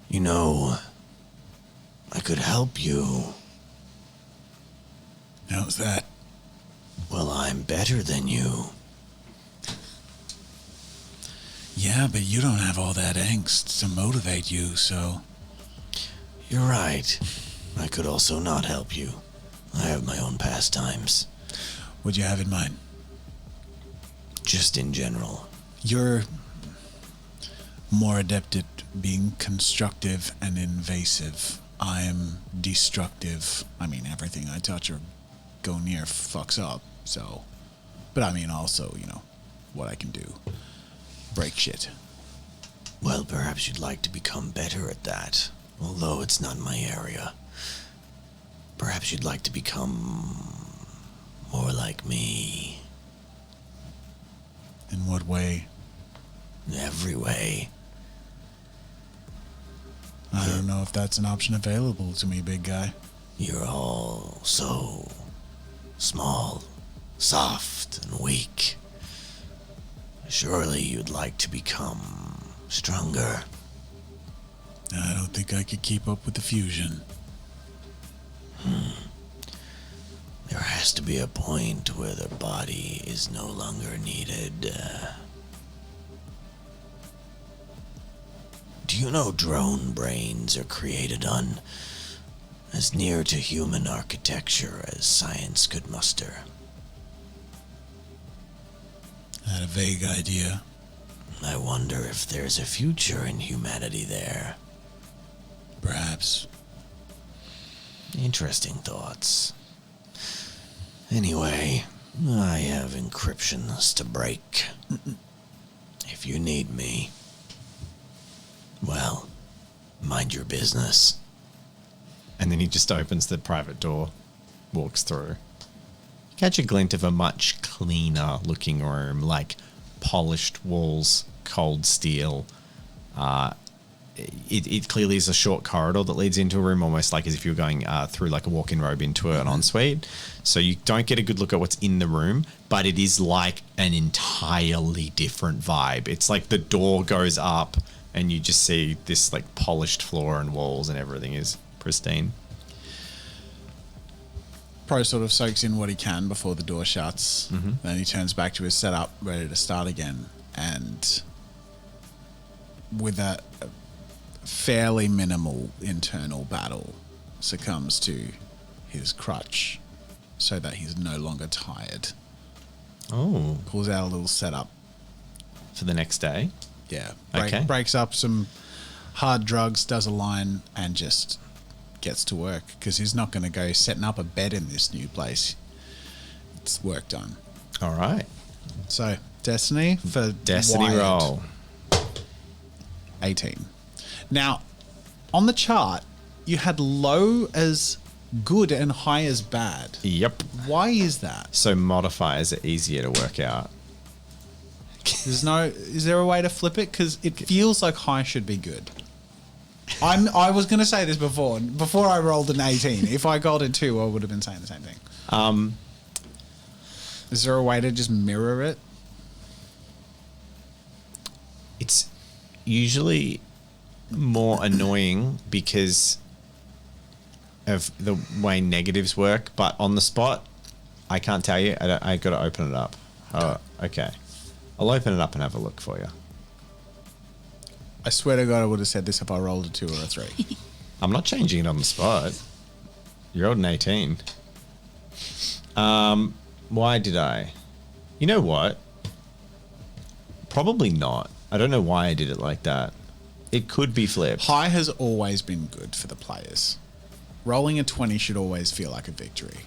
You know, I could help you. How's that? Well, I'm better than you. Yeah, but you don't have all that angst to motivate you, so... You're right. I could also not help you. I have my own pastimes. What'd you have in mind? Just in general. You're more adept at being constructive and invasive. I am destructive. I mean, everything I touch or go near fucks up, so... But I mean also, you know, what I can do. Break shit. Well, perhaps you'd like to become better at that, although it's not my area. Perhaps you'd like to become more like me. In what way? Every way. I don't know if that's an option available to me, big guy. You're all so small, soft, and weak. Surely you'd like to become stronger. I don't think I could keep up with the fusion. There has has to be a point where the body is no longer needed. Do you know drone brains are created on as near to human architecture as science could muster? I had a vague idea. I wonder if there's a future in humanity there. Perhaps. Interesting thoughts. Anyway, I have encryptions to break. If you need me, well, mind your business. And then he just opens the private door, walks through. Catch a glint of a much cleaner looking room, like polished walls, cold steel. It clearly is a short corridor that leads into a room, almost like as if you're going through like a walk-in robe into an ensuite. So you don't get a good look at what's in the room, but it is like an entirely different vibe. It's like the door goes up and you just see this like polished floor and walls and everything is pristine. Pro sort of soaks in what he can before the door shuts. Then he turns back to his setup, ready to start again. And with a fairly minimal internal battle, succumbs to his crutch so that he's no longer tired. Oh, Pulls out a little setup. for the next day. Yeah. Okay. Breaks up some hard drugs, does a line, and just gets to work because he's not going to go setting up a bed in this new place. It's work done. All right. So, Destiny for Destiny Wired, roll. 18. Now, on the chart, you had low as good and high as bad. Yep. Why is that? So modifiers are easier to work out. Is there a way to flip it? Because it feels like high should be good. I was going to say this before I rolled an 18. If I got a 2, I would have been saying the same thing. Is there a way to just mirror it? It's usually more annoying because of the way negatives work, but on the spot, I can't tell you. I got to open it up. Oh, okay. I'll open it up and have a look for you. I swear to God, I would have said this if I rolled a 2 or a 3. I'm not changing it on the spot. You rolled an 18. Why did I? You know what? Probably not. I don't know why I did it like that. It could be flipped. High has always been good for the players. Rolling a 20 should always feel like a victory.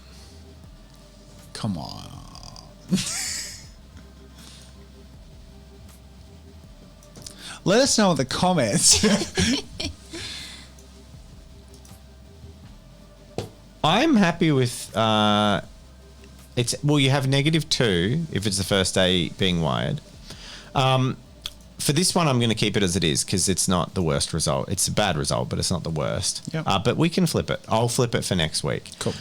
Come on. Let us know in the comments. I'm happy with it's you have -2 if it's the first day being wired. For this one, I'm going to keep it as it is because it's not the worst result. It's a bad result, but it's not the worst. Yep. But we can flip it. I'll flip it for next week. Cool.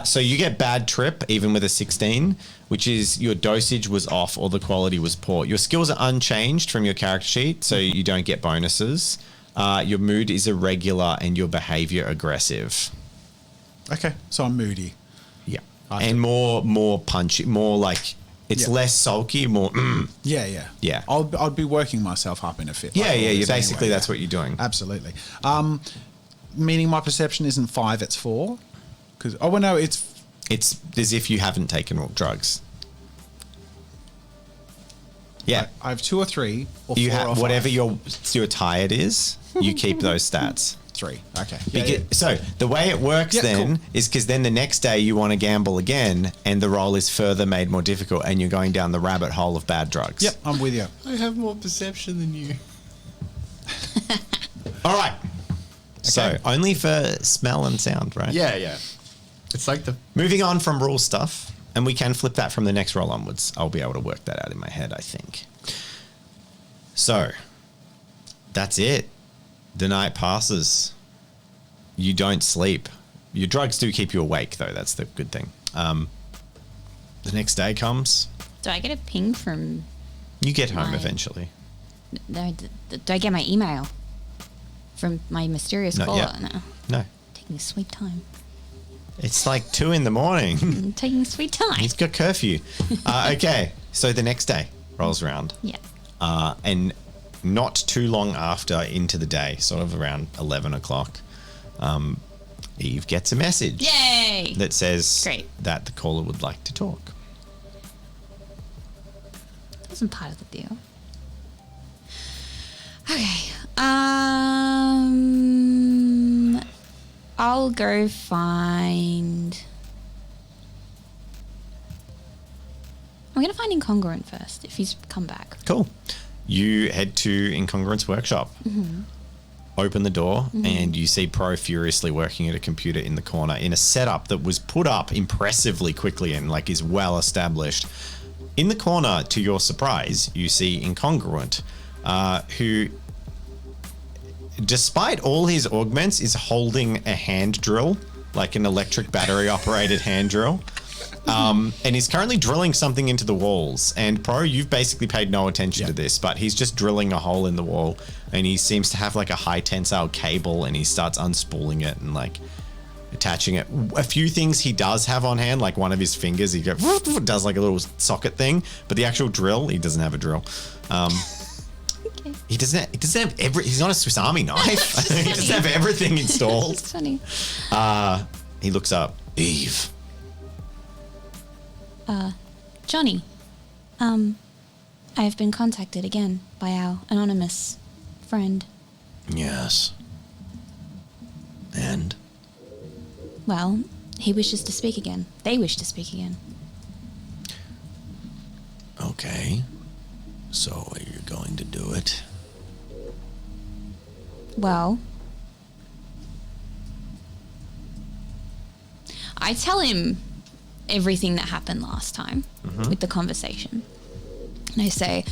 So you get bad trip even with a 16, which is your dosage was off or the quality was poor. Your skills are unchanged from your character sheet, so you don't get bonuses. Your mood is irregular and your behavior aggressive. Okay, so I'm moody. Yeah. I And more punchy, more like it's Yeah. less sulky, more. Yeah. I'd be working myself up in a fit. Yeah, like yeah. always Basically, anyway, that's what you're doing. Absolutely. Meaning my perception isn't 5, it's 4? Because, oh, well, no, it's... It's as if you haven't taken all drugs. Yeah. I have 2 or 3, or 4 You or have 5. whatever your tired is, you keep those stats. 3, okay. So the way it works Yeah, then cool. is because then the next day you want to gamble again and the roll is further made more difficult and you're going down the rabbit hole of bad drugs. Yep, I'm with you. I have more perception than you. All right. So only for smell and sound, right? Yeah, yeah. It's like the Moving on from rule stuff, and we can flip that from the next roll onwards. I'll be able to work that out in my head, I think. So that's it. The night passes. You don't sleep. Your drugs do keep you awake, though. That's the good thing. The next day comes. Do I get a ping from? You get home My- eventually. No, do I get my email from my mysterious Not caller? yet. No, No. taking a sweet time. It's like 2 a.m. I'm taking sweet time. He's got curfew. Okay, so the next day rolls around. Yeah. And not too long after into the day, sort of around 11 o'clock, Eve gets a message. Yay! That says Great. that the caller would like to talk. That wasn't part of the deal. Okay. I'll go find. I'm gonna find Incongruent first if he's come back. Cool. You head to Incongruent's workshop. Open the door and you see Pro furiously working at a computer in the corner in a setup that was put up impressively quickly and like is well established. In the corner, to your surprise, you see Incongruent, who, despite all his augments, is holding a hand drill, like an electric battery operated hand drill. And he's currently drilling something into the walls. And Pro, you've basically paid no attention to this, but he's just drilling a hole in the wall. And he seems to have like a high tensile cable, and he starts unspooling it and like attaching it. A few things he does have on hand, like one of his fingers, he does like a little socket thing. But the actual drill, he doesn't have a drill. Okay. He doesn't have he's not a Swiss Army knife. He doesn't have everything installed. It's funny. He looks up. Eve. Johnny, I have been contacted again by our anonymous friend. Yes. And? Well, he wishes to speak again. They wish to speak again. Okay. So are you going to do it? Well, I tell him everything that happened last time with the conversation. And I say,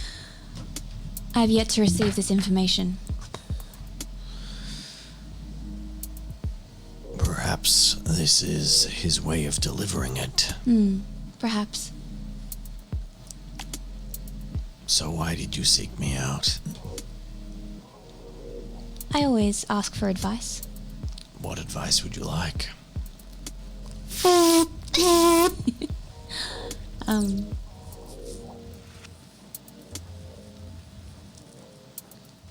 I have yet to receive this information. Perhaps this is his way of delivering it. Perhaps. So why did you seek me out? I always ask for advice. What advice would you like?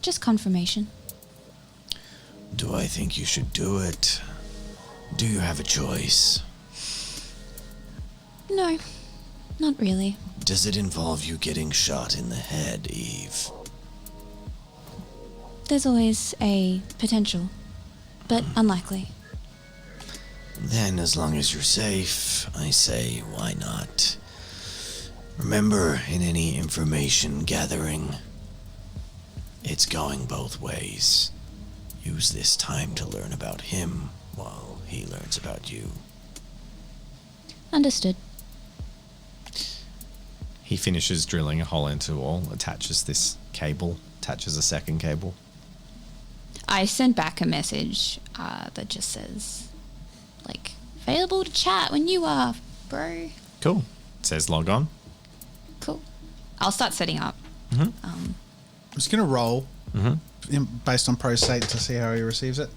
Just confirmation. Do I think you should do it? Do you have a choice? No, not really. Does it involve you getting shot in the head, Eve? There's always a potential, but unlikely. Then, as long as you're safe, I say, why not? Remember, in any information gathering, it's going both ways. Use this time to learn about him while he learns about you. Understood. He finishes drilling a hole into the wall, attaches this cable, attaches a second cable. I sent back a message that just says, like, available to chat when you are, bro. Cool. It says log on. Cool. I'll start setting up. I'm just going to roll based on Pro's state to see how he receives it.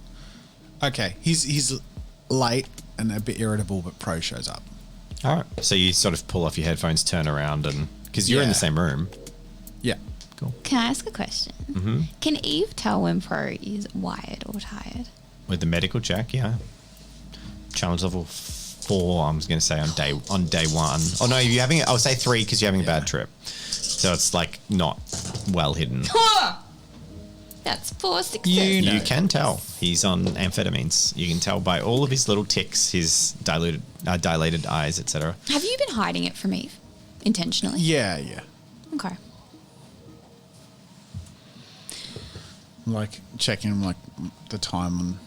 Okay, he's late and a bit irritable, but Pro shows up. All right. So you sort of pull off your headphones, turn around, and because you're in the Yeah. same room. Yeah. Cool. Can I ask a question? Can Eve tell when Pro is wired or tired? With the medical check, yeah. Challenge level 4. I was going to say on day 1. Oh no, you're having. I'll say 3 because you're having a bad trip. So it's like not well hidden. That's 4 success. You can tell he's on amphetamines. You can tell by all of his little ticks, his dilated eyes, etc. Have you been hiding it from Eve? Intentionally? Yeah. Okay. I'm like checking like the time on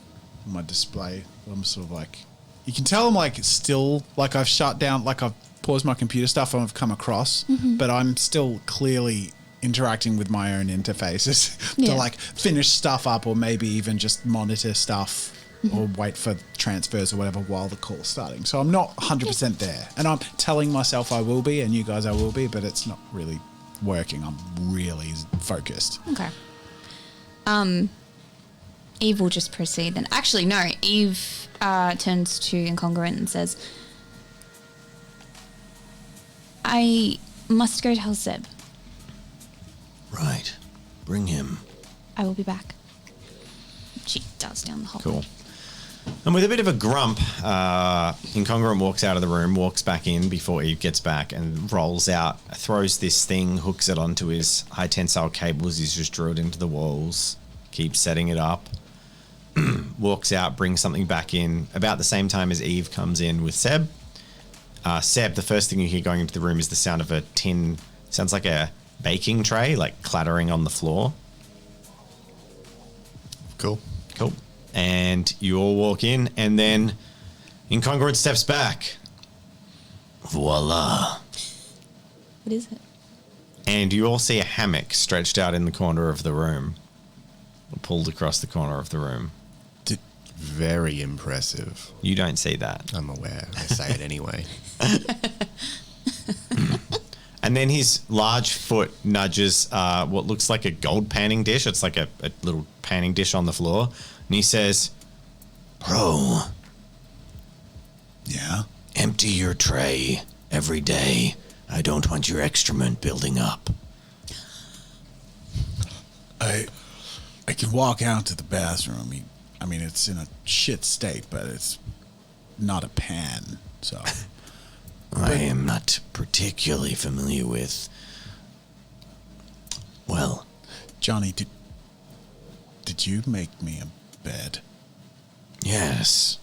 my display. I'm sort of like, you can tell I'm like still, like I've shut down, like I've paused my computer stuff and I've come across, but I'm still clearly interacting with my own interfaces to Yeah. like finish stuff up or maybe even just monitor stuff or wait for transfers or whatever while the call's starting. So I'm not 100% there. And I'm telling myself I will be and you guys I will be, but it's not really working. I'm really focused. Okay. Eve will just proceed then. Actually, no. Eve turns to Incongruent and says, I must go tell Seb. Right. Bring him. I will be back. She darts down the hall. Cool. And with a bit of a grump, Incongruent walks out of the room, walks back in before Eve gets back, and rolls out, throws this thing, hooks it onto his high tensile cables he's just drilled into the walls, keeps setting it up, walks out, brings something back in about the same time as Eve comes in with Seb. Seb, the first thing you hear going into the room is the sound of a tin, sounds like a baking tray, like clattering on the floor. Cool. Cool. And you all walk in, and then Incongruent steps back. Voila. What is it? And you all see a hammock stretched out in the corner of the room. Pulled across the corner of the room. Very impressive. You don't see that. I'm aware. I say it anyway. And then his large foot nudges what looks like a gold panning dish. It's like a little panning dish on the floor. And he says, Bro, Yeah. empty your tray every day. I don't want your excrement building up. I can walk out to the bathroom. I mean, it's in a shit state, but it's not a pan, so. I am not particularly familiar with... Well, Johnny, did you make me a bed? yes.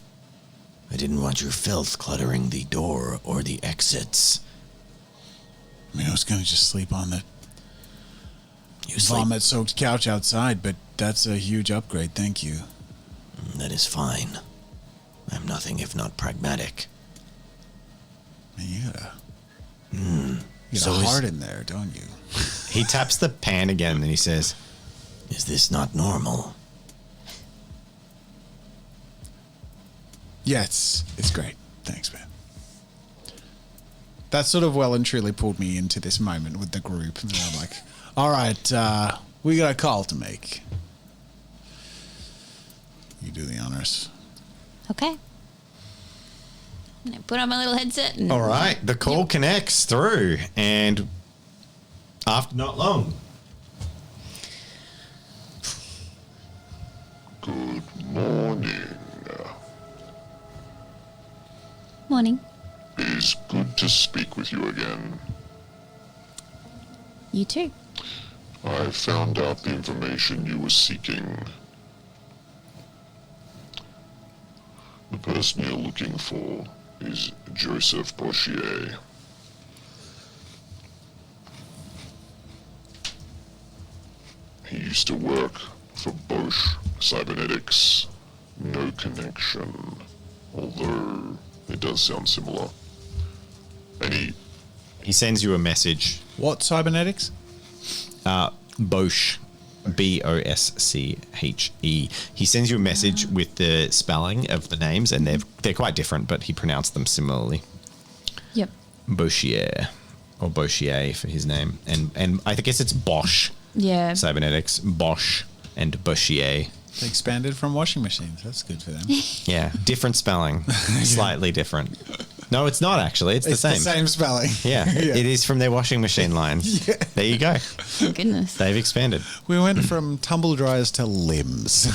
I didn't want your filth cluttering the door or the exits. I mean, I was going to just sleep on the You sleep... vomit-soaked couch outside, but that's a huge upgrade, thank you. That is fine. I'm nothing if not pragmatic. You got So a is- heart in there, don't you? he taps the pan again, and he says, Is this not normal? Yeah, it's great. Thanks, man. That sort of well and truly pulled me into this moment with the group. And I'm like, all right, we got a call to make. You do the honors. Okay. I'm gonna put on my little headset and all right. The call connects through, and after not long, Good morning. Morning. It is good to speak with you again. You too. I found out the information you were seeking. The person you're looking for is Joseph Bochier. He used to work for Bosch Cybernetics. No connection, although it does sound similar. And he sends you a message. What cybernetics? Bosch, B-O-S-C-H-E. He sends you a message with the spelling of the names, and they're quite different, but he pronounced them similarly. Yep. Bochier, or Bochier for his name, and I guess it's Bosch Yeah. Cybernetics, Bosch and Bochier. They expanded from washing machines. That's good for them. Yeah, different spelling, slightly different. No, it's not actually. It's the same. The same spelling. Yeah, it is from their washing machine line. Yeah. There you go. Goodness. They've expanded. We went from tumble dryers to limbs.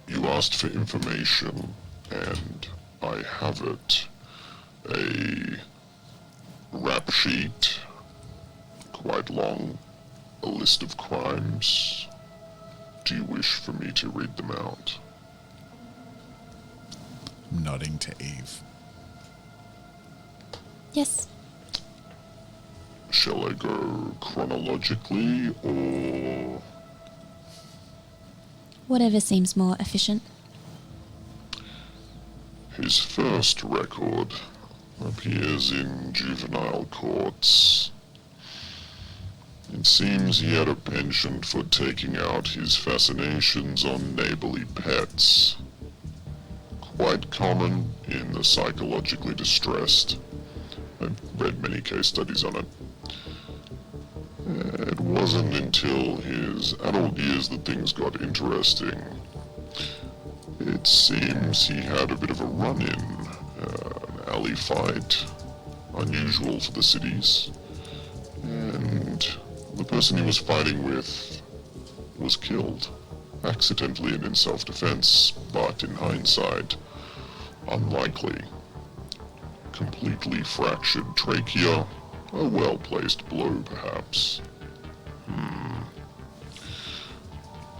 you asked for information, and I have it. A rap sheet, quite long, a list of crimes. Do you wish for me to read them out? Nodding to Eve. Yes. Shall I go chronologically, or... Whatever seems more efficient. His first record appears in juvenile courts. It seems he had a penchant for taking out his fascinations on neighborly pets. Quite common in the psychologically distressed. I've read many case studies on it. It wasn't until his adult years that things got interesting. It seems he had a bit of a run-in, an alley fight, unusual for the cities, and the person he was fighting with was killed, accidentally and in self-defense, but in hindsight, unlikely. Completely fractured trachea, a well-placed blow perhaps.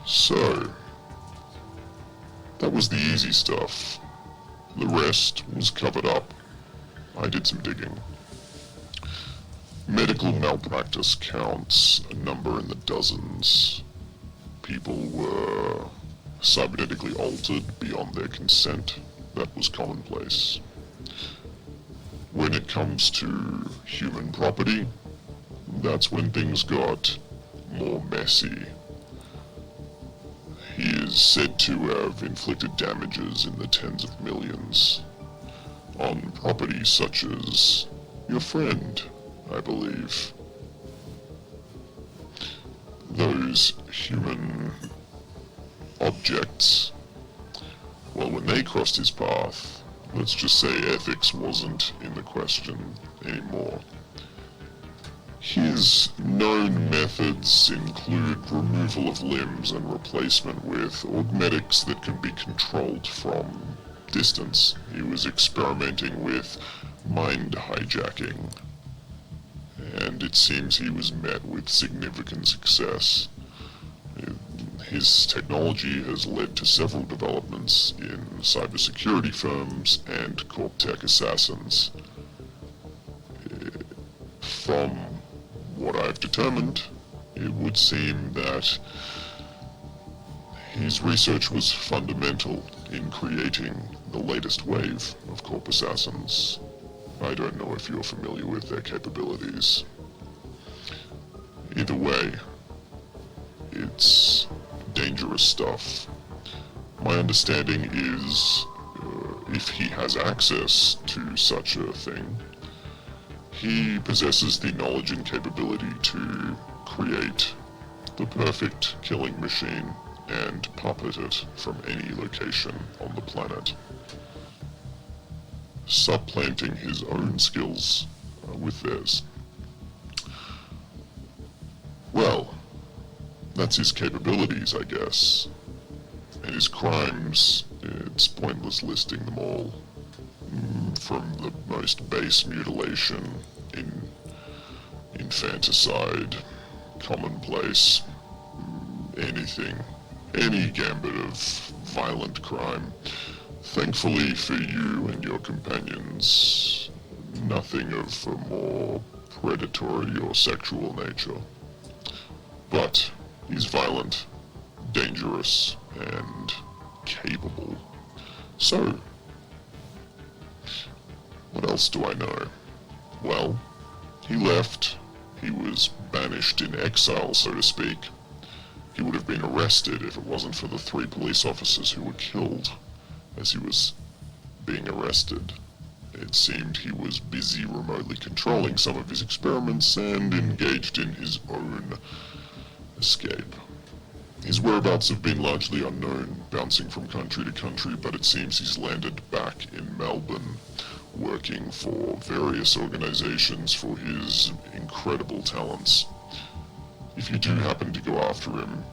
So, that was the easy stuff. The rest was covered up. I did some digging. Medical malpractice counts a number in the dozens. People were cybernetically altered beyond their consent. That was commonplace. When it comes to human property, that's when things got more messy. He is said to have inflicted damages in the tens of millions on property such as your friend, I believe. Those human objects, well, when they crossed his path, let's just say ethics wasn't in the question anymore. His known methods include removal of limbs and replacement with augmetics that can be controlled from distance. He was experimenting with mind hijacking, and it seems he was met with significant success. His technology has led to several developments in cybersecurity firms and corp tech assassins. From what I've determined, it would seem that his research was fundamental in creating the latest wave of corp assassins. I don't know if you're familiar with their capabilities. Either way, it's dangerous stuff. My understanding is, if he has access to such a thing, he possesses the knowledge and capability to create the perfect killing machine and puppet it from any location on the planet, supplanting his own skills with theirs. Well, that's his capabilities, I guess. And his crimes, it's pointless listing them all. From the most base mutilation, infanticide, commonplace, anything, any gambit of violent crime. Thankfully for you and your companions, nothing of a more predatory or sexual nature. But he's violent, dangerous, and capable. So, what else do I know? Well, he left. He was banished in exile, so to speak. He would have been arrested if it wasn't for the 3 police officers who were killed as he was being arrested. It seemed he was busy remotely controlling some of his experiments and engaged in his own escape. His whereabouts have been largely unknown, bouncing from country to country, but it seems he's landed back in Melbourne, working for various organizations for his incredible talents. If you do happen to go after him,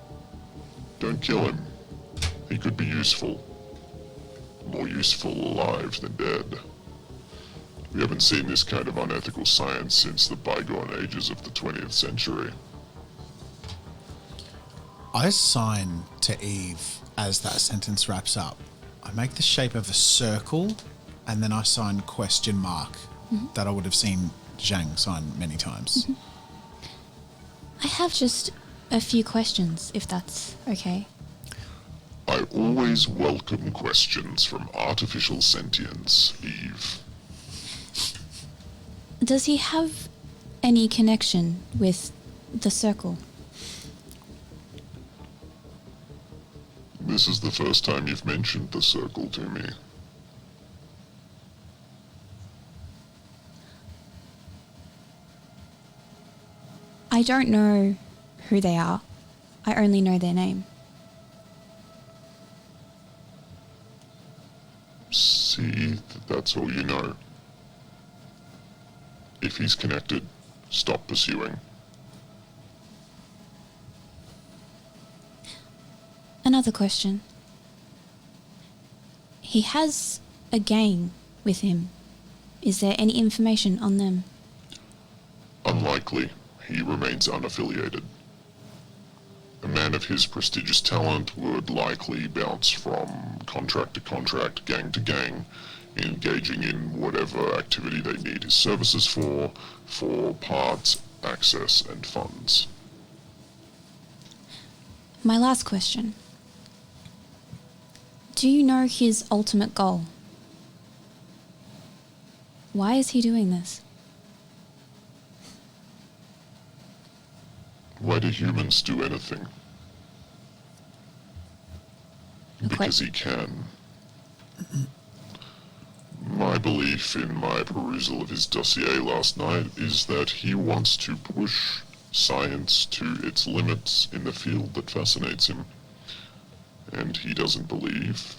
don't kill him. He could be useful. More useful alive than dead. We haven't seen this kind of unethical science since the bygone ages of the 20th century. I sign to Eve as that sentence wraps up. I make the shape of a circle, and then I sign question mark that I would have seen Zhang sign many times. I have just a few questions, if that's okay. I always welcome questions from artificial sentience, Eve. Does he have any connection with the circle? This is the first time you've mentioned the circle to me. I don't know who they are. I only know their name. See, that's all you know. If he's connected, stop pursuing. Another question. He has a gang with him. Is there any information on them? Unlikely. He remains unaffiliated. A man of his prestigious talent would likely bounce from contract to contract, gang to gang, engaging in whatever activity they need his services for parts, access, and funds. My last question. Do you know his ultimate goal? Why is he doing this? Why do humans do anything? Because he can. My belief in my perusal of his dossier last night is that he wants to push science to its limits in the field that fascinates him. And he doesn't believe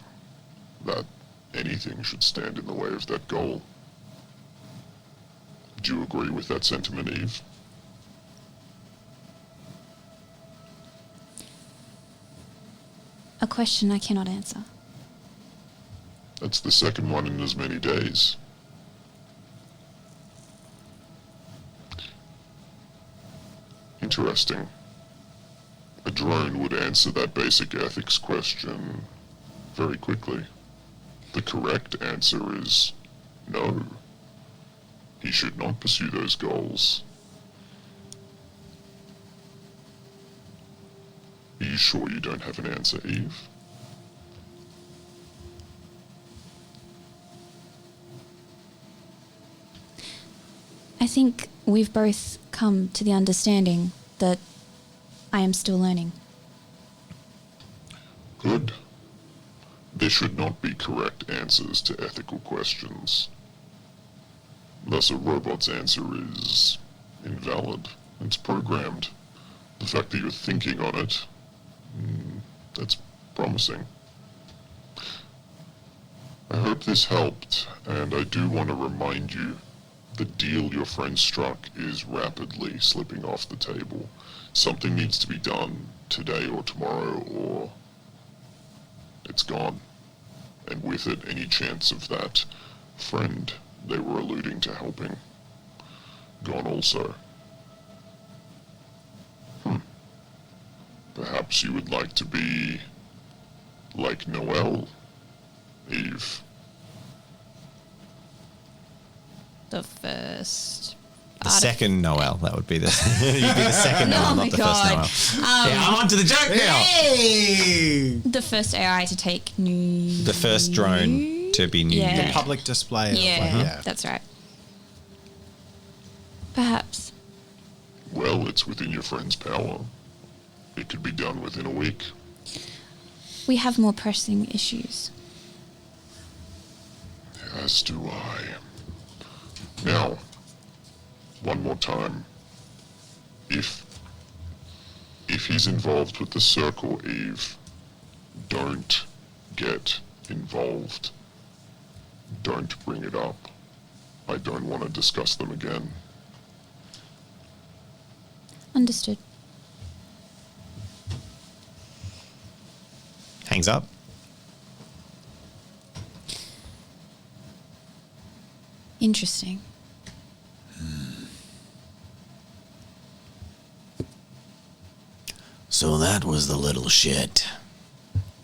that anything should stand in the way of that goal. Do you agree with that sentiment, Eve? A question I cannot answer. That's the second one in as many days. Interesting. A drone would answer that basic ethics question very quickly. The correct answer is no. He should not pursue those goals. Are you sure you don't have an answer, Eve? I think we've both come to the understanding that I am still learning. Good. There should not be correct answers to ethical questions. Thus, a robot's answer is invalid. It's programmed. The fact that you're thinking on it, that's promising. I hope this helped, and I do want to remind you, the deal your friend struck is rapidly slipping off the table. Something needs to be done today or tomorrow, or it's gone. And with it, any chance of that friend they were alluding to helping gone also. Perhaps you would like to be like Noelle, Eve. The first... The second Noel, that would be the you'd be the second Noel, Oh not my the God. first Noel. Yeah, I'm onto the joke now. Hey! The first AI to take new... The first drone to be new. Yeah. The public display. Of, Yeah, that's right. Perhaps. Well, it's within your friend's power. It could be done within a week. We have more pressing issues. As do I. Now, one more time. If he's involved with the circle, Eve, don't get involved. Don't bring it up. I don't want to discuss them again. Understood. Hangs up. Interesting. So that was the little shit.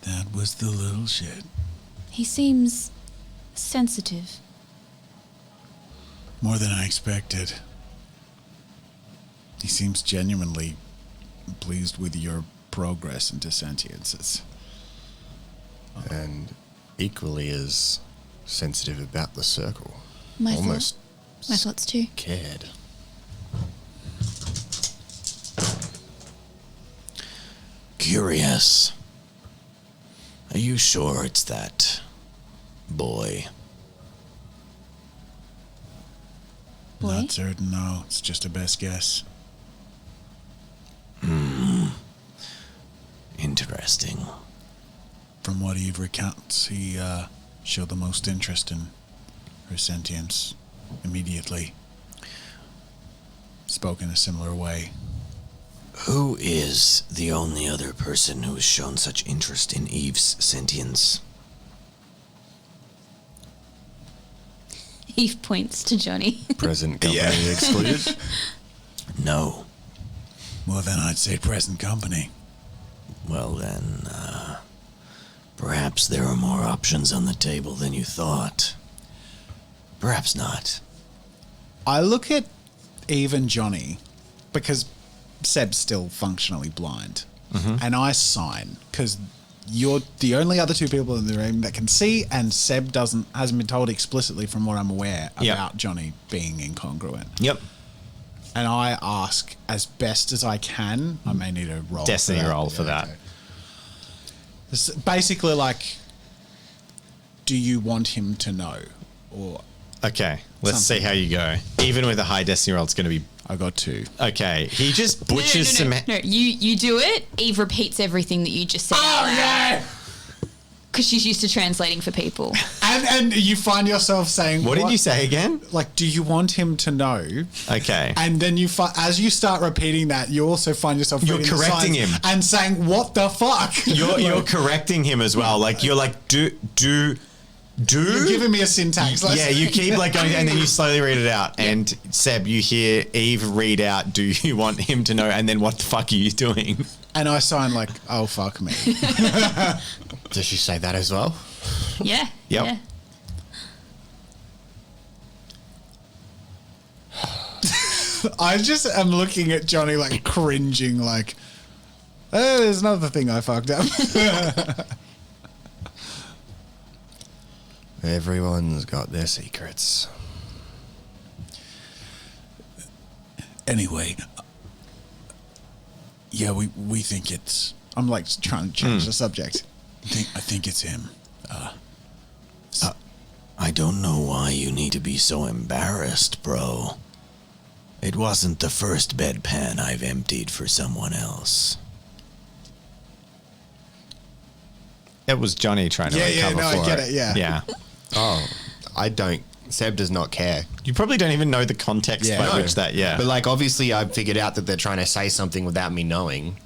That was the little shit. He seems sensitive. More than I expected. He seems genuinely pleased with your progress into sentience. And equally as sensitive about the circle. My Almost My thoughts too. cared. Curious. Are you sure it's that boy? Boy? Not certain, no. It's just a best guess. interesting. From what he recounts, he showed the most interest in her sentience immediately. Spoke in a similar way. Who is the only other person who has shown such interest in Eve's sentience? Eve points to Johnny. Present company excluded. No. Well, then I'd say present company. Well then, perhaps there are more options on the table than you thought. Perhaps not. I look at Eve and Johnny because Seb's still functionally blind. And I sign because you're the only other two people in the room that can see, and Seb hasn't been told explicitly, from what I'm aware, Yep. about Johnny being incongruent. Yep. And I ask as best as I can. I may need a roll. Destiny for that. roll for that. okay. It's basically like, do you want him to know? Or Okay, let's Something. see how you go. Even with a high destiny roll, it's going to be I got 2. okay. He just butchers some. No, you do it. Eve repeats everything that you just said. yeah. Because she's used to translating for people. And you find yourself saying, What did you say again? Like, do you want him to know? Okay. And then as you start repeating that, you also find yourself You're reading the correcting signs him. and saying, "What the fuck?" You're correcting him as well. Like you're like do. You're giving me a syntax. Yeah, you keep like going, and then you slowly read it out. And Seb, you hear Eve read out, "Do you want him to know?" And then what the fuck are you doing? And I sign like, "Oh fuck me." Does she say that as well? Yeah. Yep. Yeah. I just am looking at Johnny like cringing, like, "Oh, there's another thing I fucked up." Everyone's got their secrets. Anyway, yeah, we think it's. I'm like trying to change the subject. I think it's him. I don't know why you need to be so embarrassed, bro. It wasn't the first bedpan I've emptied for someone else. It was Johnny trying to Yeah, uncover no, for I get it. it, yeah. Yeah. Oh, I don't. Seb does not care. You probably don't even know the context Yeah. by No. which that. Yeah. But like, obviously, I figured out that they're trying to say something without me knowing.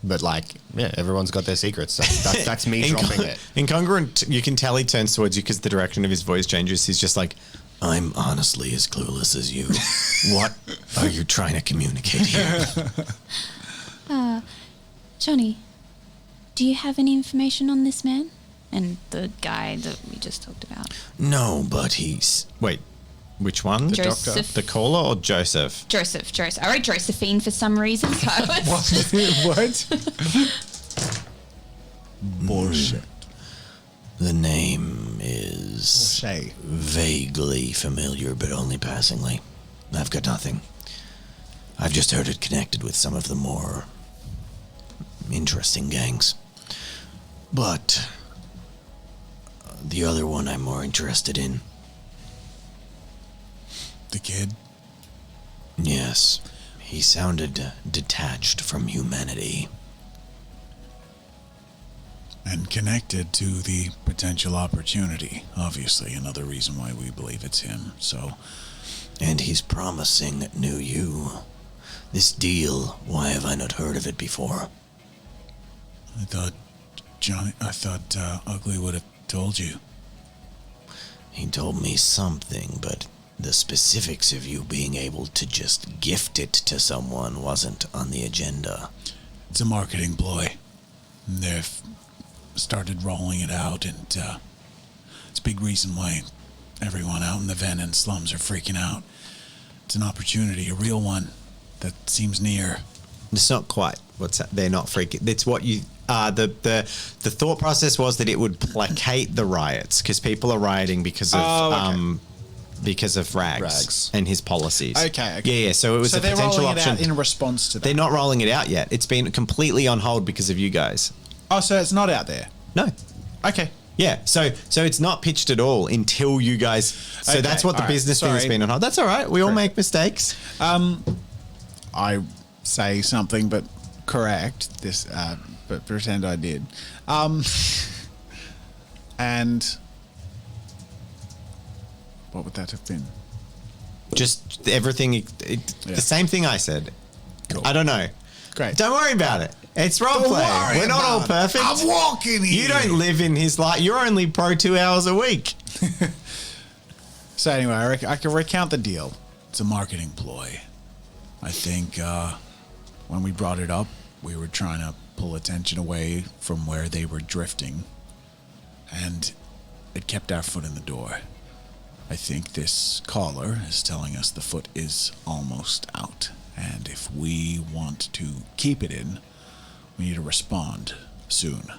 But like, yeah, everyone's got their secrets. That's me dropping it. Incongruent. You can tell he turns towards you because the direction of his voice changes. He's just like, I'm honestly as clueless as you. What are you trying to communicate here? Johnny, do you have any information on this man? And the guy that we just talked about. No, but he's... wait, which one? The Joseph. doctor, the caller, or Joseph? Joseph. I wrote Josephine for some reason. So I was What? Bullshit. The name is Shay. vaguely familiar, but only passingly. I've got nothing. I've just heard it connected with some of the more interesting gangs. But the other one I'm more interested in. The kid. Yes, he sounded detached from humanity. And connected to the potential opportunity. Obviously, another reason why we believe it's him. So, And he's promising new you. This deal, why have I not heard of it before? I thought Ugly would have told you. He told me something, but the specifics of you being able to just gift it to someone wasn't on the agenda. It's a marketing ploy. They've started rolling it out, and it's a big reason why everyone out in the Van and slums are freaking out. It's an opportunity, a real one, that seems near. It's not quite. They're not freaking. It's what you. The thought process was that it would placate the riots because people are rioting because of because of Rags and his policies. Okay. Yeah. So it was a they're potential rolling it option. out in response to that. They're not rolling it out yet. It's been completely on hold because of you guys. Oh, so it's not out there. No. Okay. Yeah, so it's not pitched at all until you guys. So Okay, that's what the all right, business thing has sorry. been on hold. That's all right. We all make mistakes. I say something, but correct. This, but pretend I did. And what would that have been? Just everything. The same thing I said. Cool. I don't know. Great. Don't worry about it. It's roleplay. worry We're not all about it. perfect. I'm walking here. You don't live in his life. You're only pro 2 hours a week. So anyway, I can recount the deal. It's a marketing ploy. I think when we brought it up, we were trying to pull attention away from where they were drifting, and it kept our foot in the door. I think this caller is telling us the foot is almost out, and if we want to keep it in, we need to respond soon.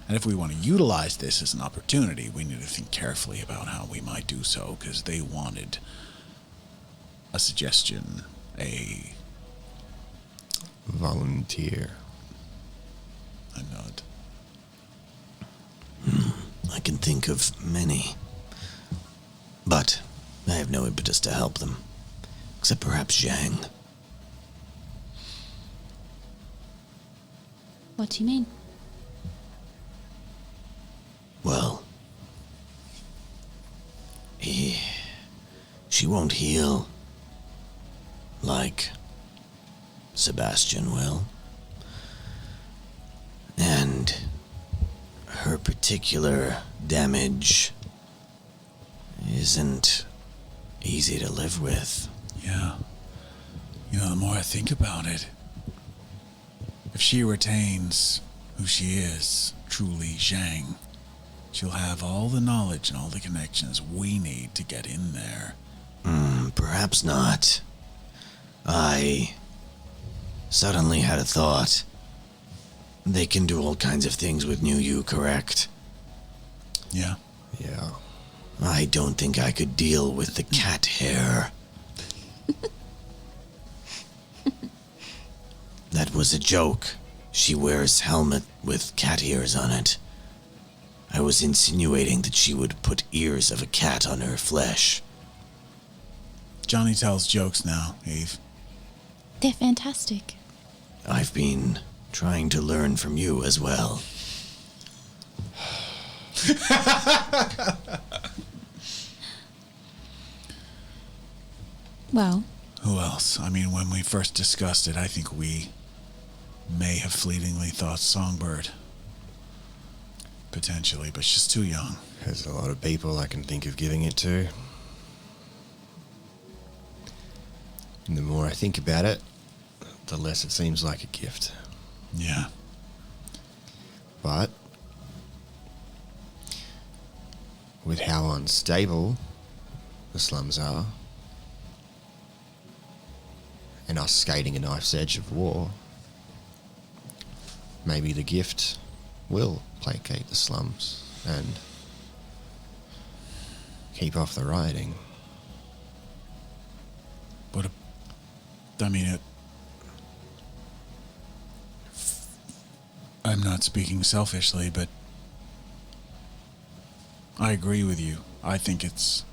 And if we want to utilize this as an opportunity, we need to think carefully about how we might do so, because they wanted a suggestion, a Volunteer. nod. I can think of many. But I have no impetus to help them. Except perhaps Zhang. What do you mean? Well, she won't heal like Sebastian will. And her particular damage isn't easy to live with. Yeah. You know, the more I think about it, if she retains who she is, truly Zhang, she'll have all the knowledge and all the connections we need to get in there. Perhaps not. I suddenly had a thought. They can do all kinds of things with New You, correct? Yeah. Yeah. I don't think I could deal with the cat hair. That was a joke. She wears helmet with cat ears on it. I was insinuating that she would put ears of a cat on her flesh. Johnny tells jokes now, Eve. They're fantastic. I've been trying to learn from you as well. Well, Who else? I mean, when we first discussed it, I think we may have fleetingly thought Songbird. Potentially, but she's too young. There's a lot of people I can think of giving it to. And the more I think about it, the less it seems like a gift. Yeah. But with how unstable the slums are, and us skating a knife's edge of war, maybe the gift will placate the slums and keep off the rioting. But, I mean, I'm not speaking selfishly, but I agree with you. I think it's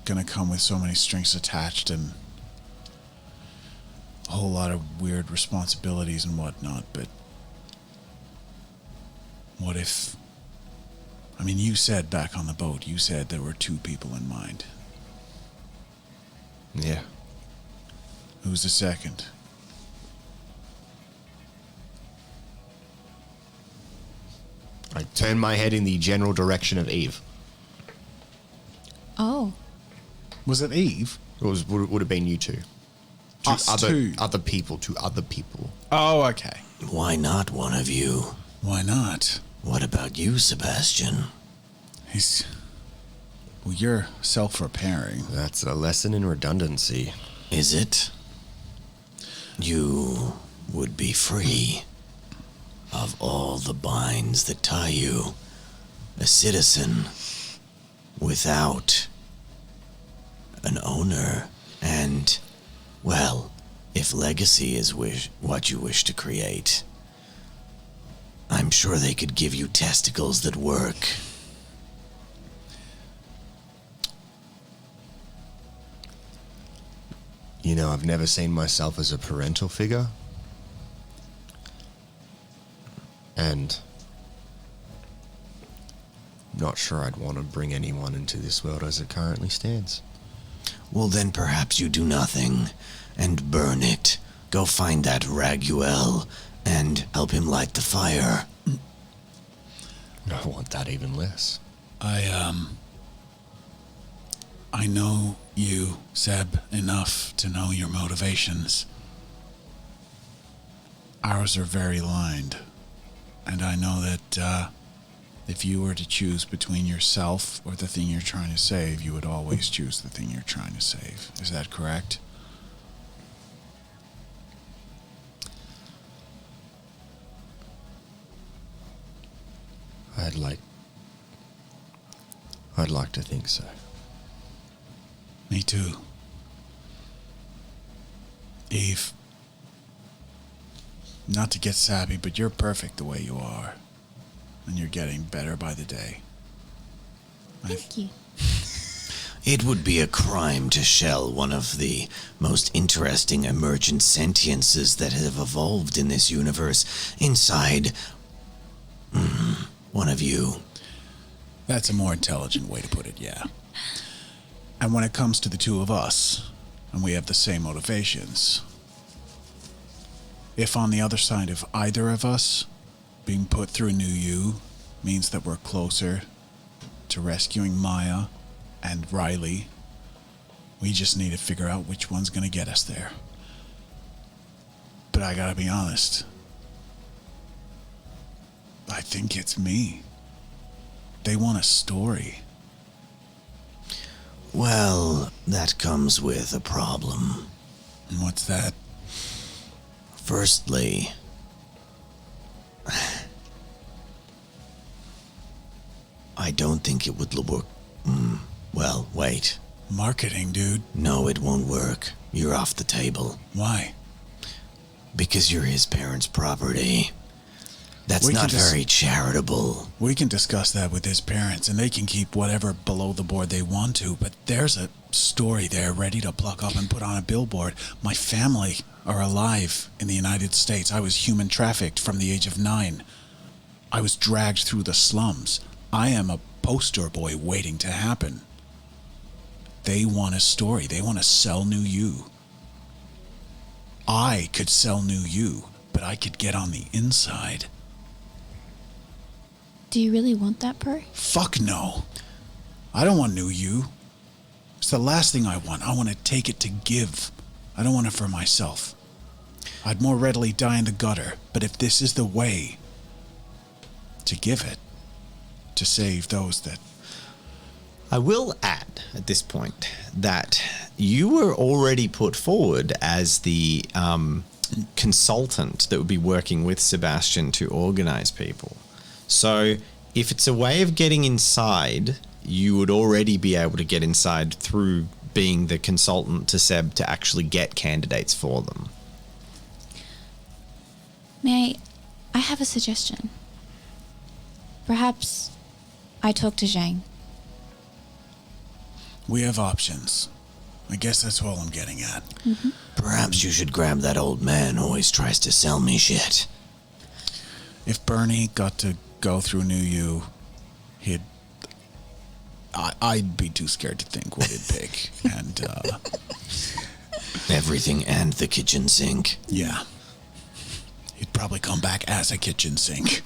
gonna come with so many strings attached and a whole lot of weird responsibilities and whatnot, but what if... I mean, you said back on the boat, you said there were 2 people in mind. Yeah. Who's the second? I turn my head in the general direction of Eve. oh, Was it Eve? It would have been you two. Us two. Other people, to other people. Oh, okay. Why not one of you? Why not? What about you, Sebastian? He's... Well, you're self-repairing. That's a lesson in redundancy. Is it? You would be free of all the binds that tie you. A citizen without an owner. And, well, if legacy is what you wish to create, I'm sure they could give you testicles that work. You know, I've never seen myself as a parental figure. And not sure I'd want to bring anyone into this world as it currently stands. Well, then perhaps you do nothing and burn it. Go find that Raguel and help him light the fire. I want that even less. I know you, Seb, enough to know your motivations. Ours are very aligned. And I know that if you were to choose between yourself or the thing you're trying to save, you would always choose the thing you're trying to save. Is that correct? I'd like to think so. Me too. Eve, not to get sappy, but you're perfect the way you are. And you're getting better by the day. Thank you. It would be a crime to shell one of the most interesting emergent sentiences that have evolved in this universe inside one of you. That's a more intelligent way to put it, yeah. And when it comes to the two of us, and we have the same motivations, if on the other side of either of us, being put through New You means that we're closer to rescuing Maya and Riley, we just need to figure out which one's gonna get us there. But I gotta be honest, I think it's me. They want a story. Well, that comes with a problem. And what's that? Firstly, I don't think it would work. Well, wait. Marketing, dude. No, it won't work. You're off the table. Why? Because you're his parents' property. That's We can not just- very charitable. We can discuss that with his parents, and they can keep whatever below the board they want to, but there's a story there ready to pluck up and put on a billboard. My family are alive in the United States. I was human trafficked from the age of 9. I was dragged through the slums. I am a poster boy waiting to happen. They want a story. They want to sell New You. I could sell New You, but I could get on the inside. Do you really want that, Pro? Fuck no. I don't want New You. It's the last thing I want. I want to take it to give. I don't want it for myself. I'd more readily die in the gutter, but if this is the way to give it, to save those that... I will add at this point that you were already put forward as the consultant that would be working with Sebastian to organize people. So if it's a way of getting inside, you would already be able to get inside through being the consultant to Seb to actually get candidates for them. I have a suggestion. Perhaps I talk to Zhang. We have options. I guess that's all I'm getting at. Perhaps you should grab that old man who always tries to sell me shit. If Bernie got to go through New You, I'd be too scared to think what he'd pick. And, Everything and the kitchen sink. yeah. He'd probably come back as a kitchen sink.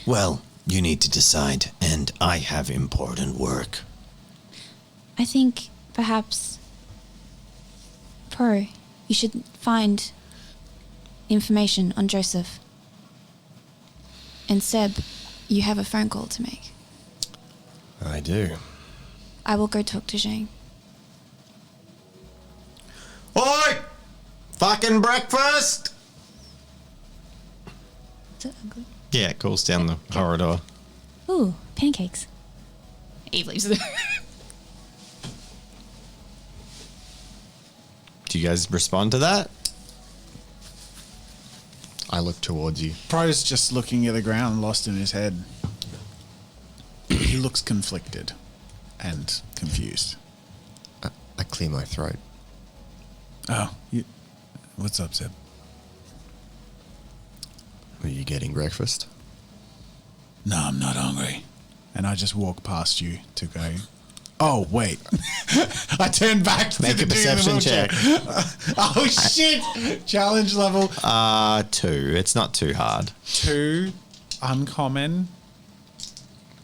Well, you need to decide, and I have important work. I think perhaps, Pro, you should find information on Joseph. And Seb, you have a phone call to make. I do. I will go talk to Zhang. Oi! Fucking breakfast! Is it ugly? Yeah, it calls down the corridor. Ooh, pancakes. Eve leaves. Do you guys respond to that? I look towards you. Pro's just looking at the ground, lost in his head. He looks conflicted and confused. I clear my throat. Oh, what's up, Seb? Are you getting breakfast? No, I'm not hungry. And I just walk past you to go, oh, wait. I turn back to Make the a dude in the perception wheelchair. check. Oh, shit. Challenge level 2. It's not too hard. 2, uncommon.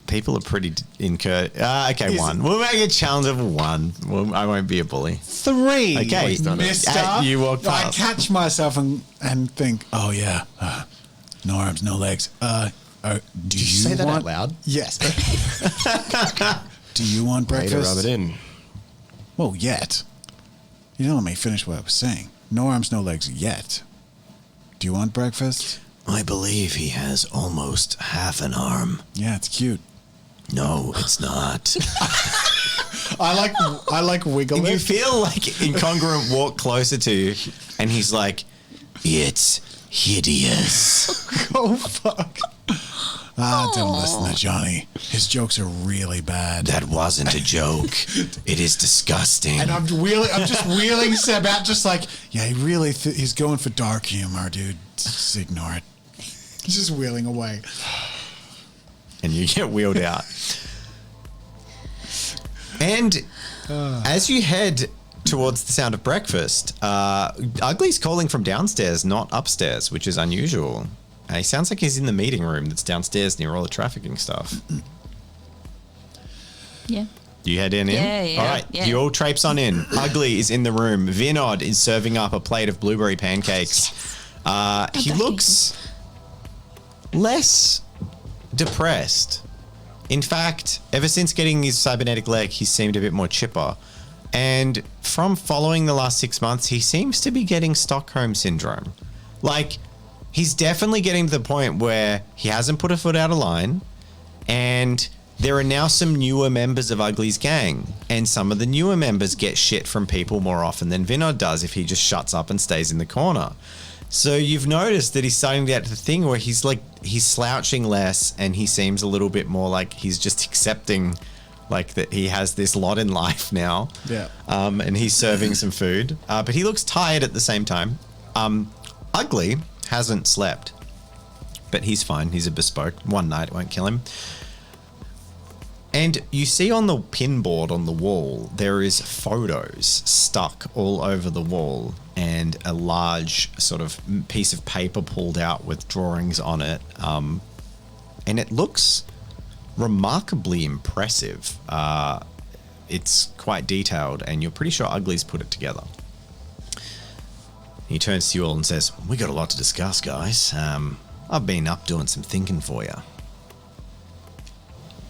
People are pretty okay, Is- 1. We'll make a challenge of 1. I won't be a bully. 3. Okay. Mister. You walk I past. catch myself and think, oh, yeah. No arms, no legs. Do Did you you say that want... out loud? Yes. Do you want Way to breakfast? rub it in. Well, yet. You didn't let me finish what I was saying. No arms, no legs yet. Do you want breakfast? I believe he has almost half an arm. Yeah, it's cute. No, it's not. I like wiggle You it. feel like Incongruent walk closer to you, and he's like, It's hideous. Oh, fuck. Don't listen to Johnny. His jokes are really bad. That wasn't a joke. It is disgusting. And I'm just wheeling Seb out, just like, yeah, he really, he's going for dark humor, dude. Just ignore it. He's just wheeling away. and you get wheeled out. And as you head towards the sound of breakfast, Ugly's calling from downstairs, not upstairs, which is unusual. He sounds like he's in the meeting room that's downstairs near all the trafficking stuff. Yeah. You head in? Yeah. All right, yeah. you all traipse on in. Ugly is in the room. Vinod is serving up a plate of blueberry pancakes. He back looks less depressed. In fact, ever since getting his cybernetic leg, he seemed a bit more chipper. And from following the last 6 months, he seems to be getting Stockholm syndrome. Like, he's definitely getting to the point where he hasn't put a foot out of line, and there are now some newer members of Ugly's gang, and some of the newer members get shit from people more often than Vinod does if he just shuts up and stays in the corner. So you've noticed that he's starting to get to the thing where he's slouching less, and he seems a little bit more like he's just accepting like that he has this lot in life now. Yeah. And he's serving some food, but he looks tired at the same time. Ugly hasn't slept, but he's fine. He's a bespoke. One night it won't kill him. And you see on the pinboard on the wall, there is photos stuck all over the wall and a large sort of piece of paper pulled out with drawings on it. And it looks remarkably impressive. It's quite detailed, and you're pretty sure Ugly's put it together. He turns to you all and says, We got a lot to discuss, guys. I've been up doing some thinking for you.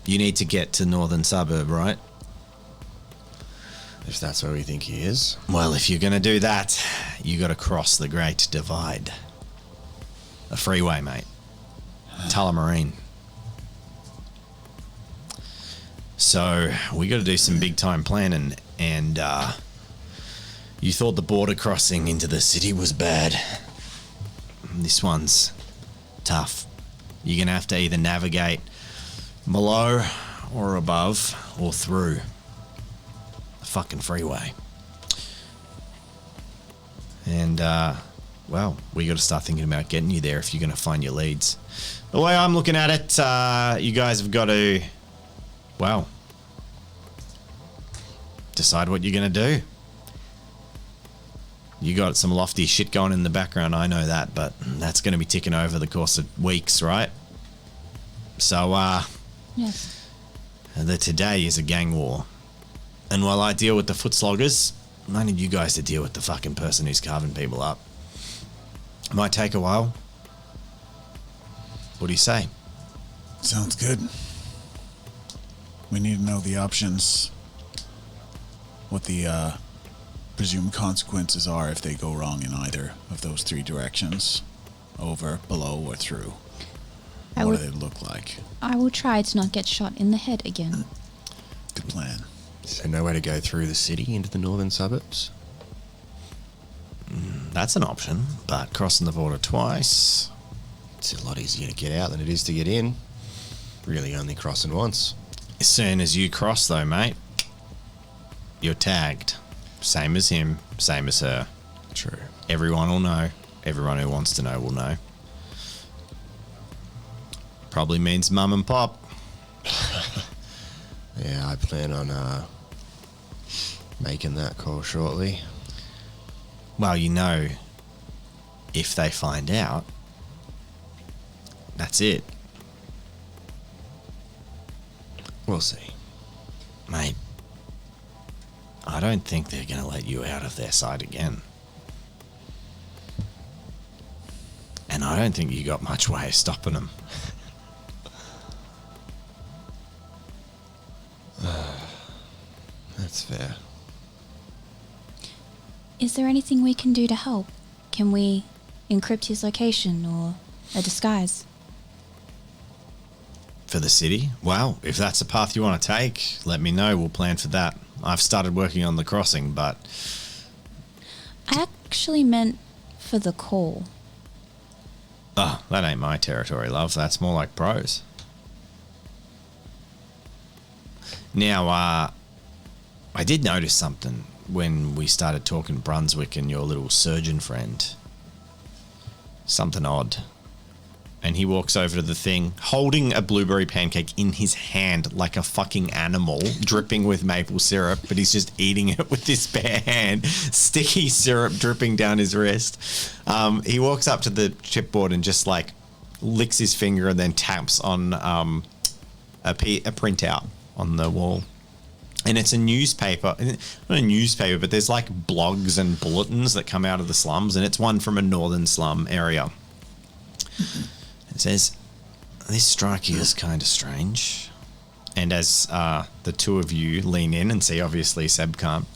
You need to get to northern suburb, right? If that's where we think he is. Well, if you're going to do that, you got to cross the Great Divide. A freeway, mate. Tullamarine. So, we got to do some big time planning, and you thought the border crossing into the city was bad. This one's tough. You're going to have to either navigate below or above or through the fucking freeway. And, well, we got to start thinking about getting you there if you're going to find your leads. The way I'm looking at it, you guys have got to, well, decide what you're going to do. You got some lofty shit going in the background, I know that, but that's going to be ticking over the course of weeks, right? So, Yes. today is a gang war. And while I deal with the foot sloggers, I need you guys to deal with the fucking person who's carving people up. Might take a while. What do you say? Sounds good. We need to know the options. What the presumed consequences are if they go wrong in either of those three directions. Over, below, or through. What do they look like? I will try to not get shot in the head again. Good plan. Is there no way to go through the city into the northern suburbs? That's an option, but crossing the border twice. It's a lot easier to get out than it is to get in. Really only crossing once. As soon as you cross, though, mate, you're tagged. Same as him, same as her. True. Everyone will know. Everyone who wants to know will know. Probably means mum and pop. Yeah, I plan on making that call shortly. Well, you know, if they find out, that's it. We'll see. Mate, I don't think they're going to let you out of their sight again. And I don't think you got much way of stopping them. That's fair. Is there anything we can do to help? Can we encrypt his location or a disguise? For the city? Well, if that's a path you want to take, let me know. We'll plan for that. I've started working on the crossing, but... I actually meant for the call. Oh, that ain't my territory, love. That's more like pros. Now, I did notice something when we started talking Brunswick and your little surgeon friend. Something odd. And he walks over to the thing, holding a blueberry pancake in his hand like a fucking animal, dripping with maple syrup, but he's just eating it with his bare hand, sticky syrup dripping down his wrist. He walks up to the chipboard and just like licks his finger and then taps on a printout on the wall. And it's a newspaper, not a newspaper, but there's like blogs and bulletins that come out of the slums, and it's one from a northern slum area. It says, "This strike here is kind of strange." And as the two of you lean in and see, obviously Seb can't,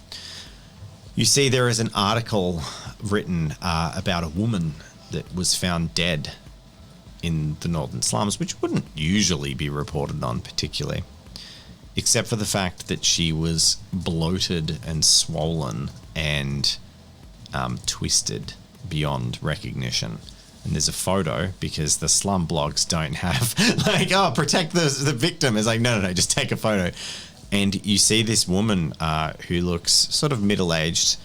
you see there is an article written about a woman that was found dead in the northern slums, which wouldn't usually be reported on particularly, except for the fact that she was bloated and swollen and twisted beyond recognition. And there's a photo because the slum blogs don't have like, oh, protect the victim. It's like, no, just take a photo. And you see this woman who looks sort of middle-aged,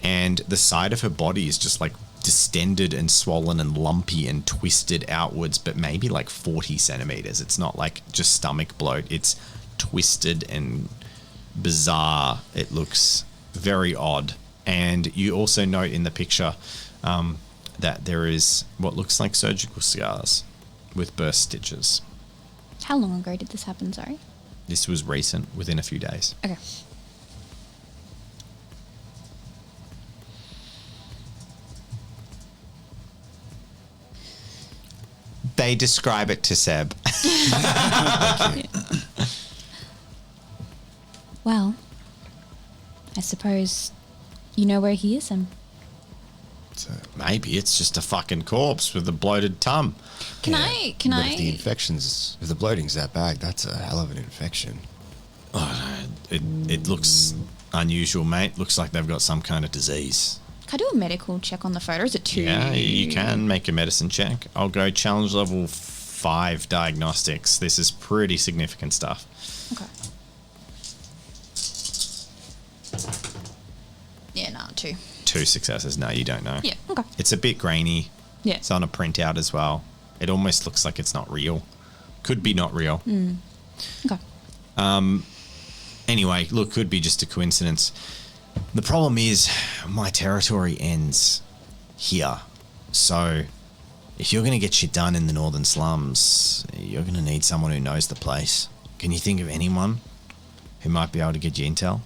and the side of her body is just like distended and swollen and lumpy and twisted outwards, but maybe like 40 centimeters. It's not like just stomach bloat. It's twisted and bizarre. It looks very odd. And you also note in the picture that there is what looks like surgical scars with burst stitches. How long ago did this happen, sorry? This was recent, within a few days. Okay. They describe it to Seb. Well, I suppose you know where he is, and Maybe it's just a fucking corpse with a bloated tum. Can But if the I? infection's, if the bloating's that bad, that's a hell of an infection. Oh, it looks unusual, mate. Looks like they've got some kind of disease. Can I do a medical check on the photo? Is it too? Yeah, you can make a medicine check. I'll go challenge level 5 diagnostics. This is pretty significant stuff. Okay. Yeah, no, 2. 2 successes. No, you don't know. Yeah, okay. It's a bit grainy. Yeah. It's on a printout as well. It almost looks like it's not real. Could be not real. Okay. Anyway, look, could be just a coincidence. The problem is my territory ends here. So if you're going to get shit done in the northern slums, you're going to need someone who knows the place. Can you think of anyone who might be able to get you intel?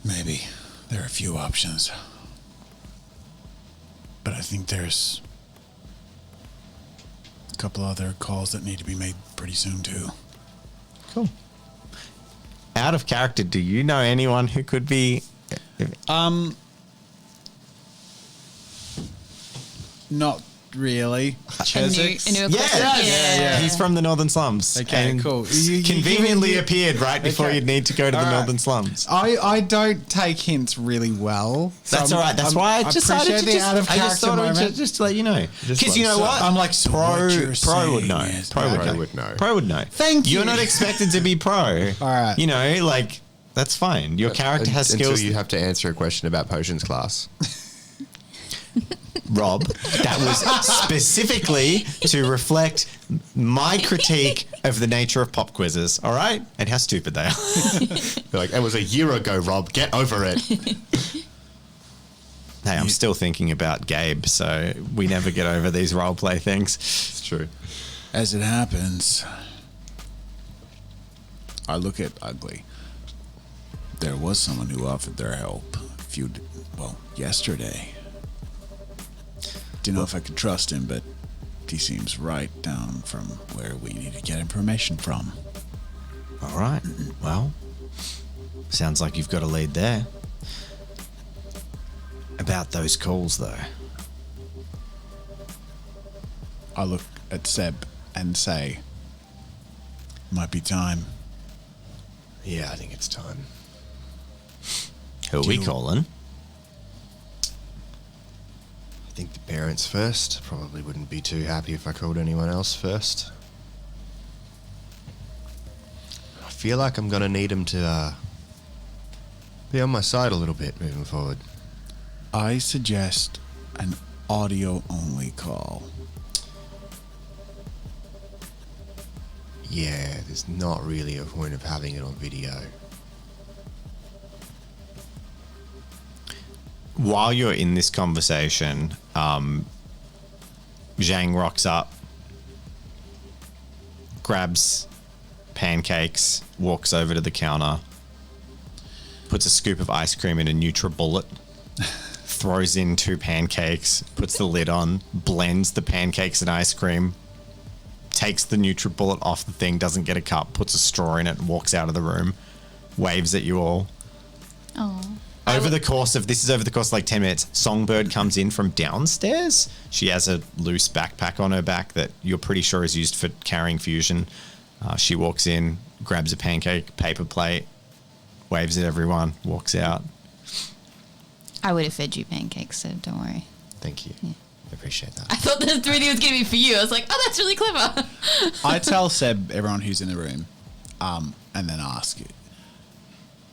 Maybe. There are a few options. But I think there's a couple other calls that need to be made pretty soon, too. Cool. Out of character, do you know anyone who could be... Not really. Cheswick's? A new acquaintance? Yeah. He's from the northern slums. Okay, and cool. Conveniently appeared right before Okay. you'd need to go to the All right. northern slums. I don't take hints really well. So That's all right. That's why I decided appreciate to the just, out of I just character thought I would moment. just to let you know. Because you know So what? I'm like, so what you're Pro would saying know. is Pro that- would know. know. Pro would know. Thank you. You're not expected to be pro. All right. You know, like, that's fine. Your character has Until skills. you have to answer a question about potions class. Rob, that was specifically to reflect my critique of the nature of pop quizzes, all right? And how stupid they are. They're like, that was a year ago, Rob. Get over it. Hey, I'm still thinking about Gabe, so we never get over these roleplay things. It's true. As it happens, I look at Ugly. There was someone who offered their help yesterday. Didn't know if I could trust him, but he seems right down from where we need to get information from. All right. Well, sounds like you've got a lead there. About those calls, though. I look at Seb and say, might be time. Yeah, I think it's time. Who are we calling? I think the parents first. Probably wouldn't be too happy if I called anyone else first. I feel like I'm going to need them to be on my side a little bit moving forward. I suggest an audio-only call. Yeah, there's not really a point of having it on video. While you're in this conversation, Zhang rocks up, grabs pancakes, walks over to the counter, puts a scoop of ice cream in a NutriBullet, throws in 2 pancakes, puts the lid on, blends the pancakes and ice cream, takes the NutriBullet off the thing, doesn't get a cup, puts a straw in it, and walks out of the room, waves at you all. Oh. Over the course of 10 minutes, Songbird comes in from downstairs. She has a loose backpack on her back that you're pretty sure is used for carrying fusion. She walks in, grabs a pancake, paper plate, waves at everyone, walks out. I would have fed you pancakes, so don't worry. Thank you. Yeah. I appreciate that. I thought the 3D was going to be for you. I was like, oh, that's really clever. I tell Seb everyone who's in the room, and then ask it.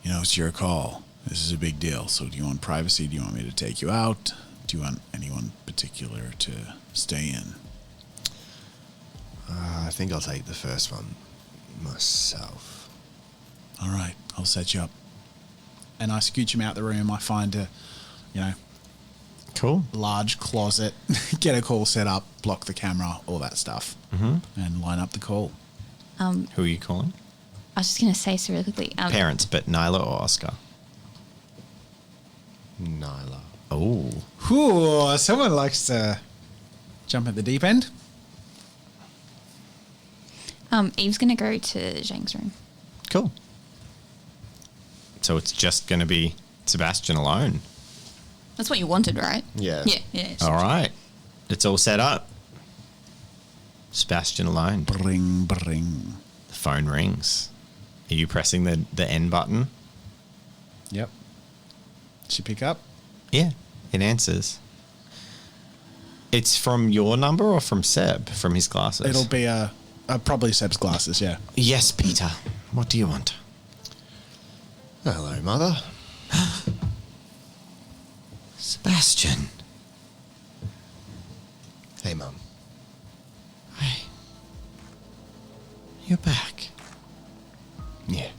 It's your call. This is a big deal. So do you want privacy? Do you want me to take you out? Do you want anyone particular to stay in? I think I'll take the first one myself. All right, I'll set you up. And I scooch him out the room. I find a, Cool. large closet, get a call set up, block the camera, all that stuff, and line up the call. Who are you calling? I was just going to say so really quickly. Parents, but Nyla or Oscar? Nyla. Oh. Ooh, someone likes to jump at the deep end. Eve's going to go to Zhang's room. Cool. So it's just going to be Sebastian alone. That's what you wanted, right? Yeah. Yeah. All right. It's all set up. Sebastian alone. Bring, bring. The phone rings. Are you pressing the N button? Yep. She pick up? Yeah, it answers. It's from your number or from Seb, from his glasses? It'll be probably Seb's glasses, yeah. Yes, Peter. What do you want? Hello, Mother. Sebastian. Hey, Mum. Hey. You're back. Yeah.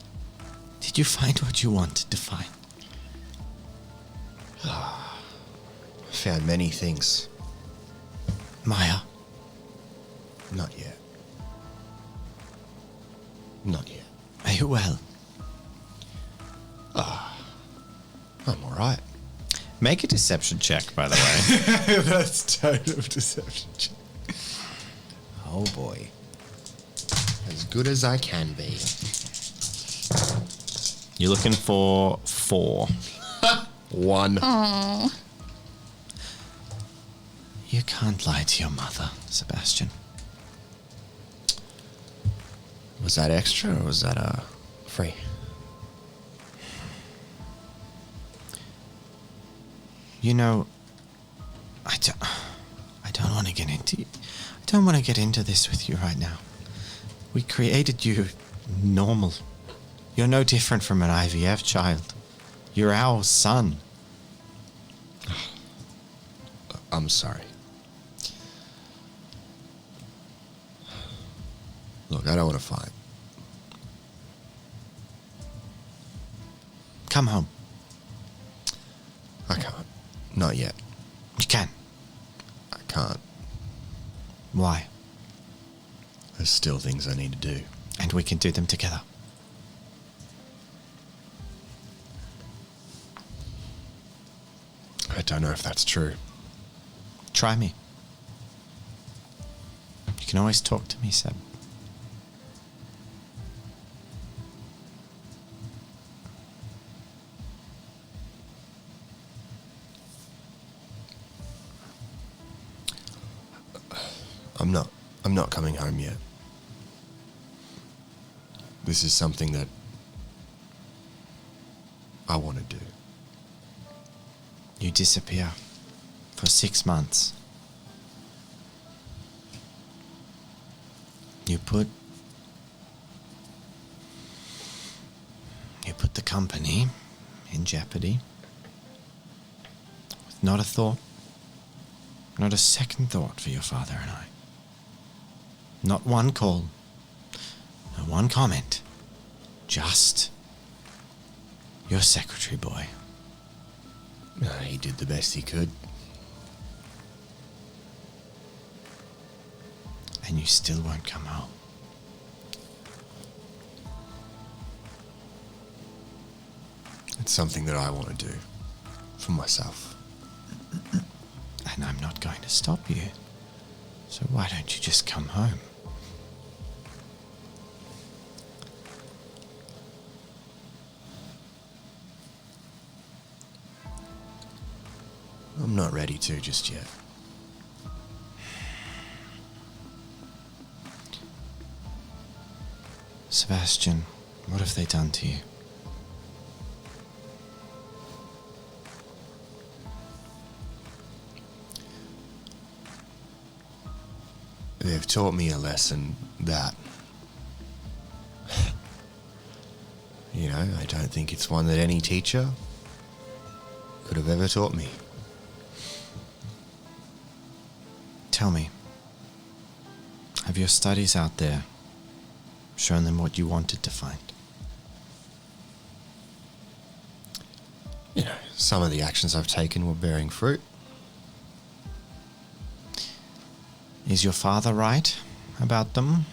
Did you find what you wanted to find? I found many things. Maya. Not yet. Not yet. Are you well? I'm all right. Make a deception check, by the way. That's total deception. Oh boy. As good as I can be. You're looking for 4. 1. Oh. You can't lie to your mother, Sebastian. Was that extra or was that free? I don't want to get into I don't want to get into this with you right now. We created you normal. You're no different from an IVF child. You're our son. I'm sorry. Look, I don't want to fight. Come home. I can't. Not yet. You can. I can't. Why? There's still things I need to do. And we can do them together. I don't know if that's true. Try me. You can always talk to me, Seb. I'm not coming home yet. This is something that I want to do. You disappear for 6 months. You put the company in jeopardy with not a thought, not a second thought for your father and I. Not one call, not one comment, just your secretary boy. He did the best he could. And you still won't come home. It's something that I want to do for myself. And I'm not going to stop you. So why don't you just come home? I'm not ready to just yet. Sebastian, what have they done to you? They've taught me a lesson that, I don't think it's one that any teacher could have ever taught me. Tell me, have your studies out there shown them what you wanted to find? Some of the actions I've taken were bearing fruit. Is your father right about them,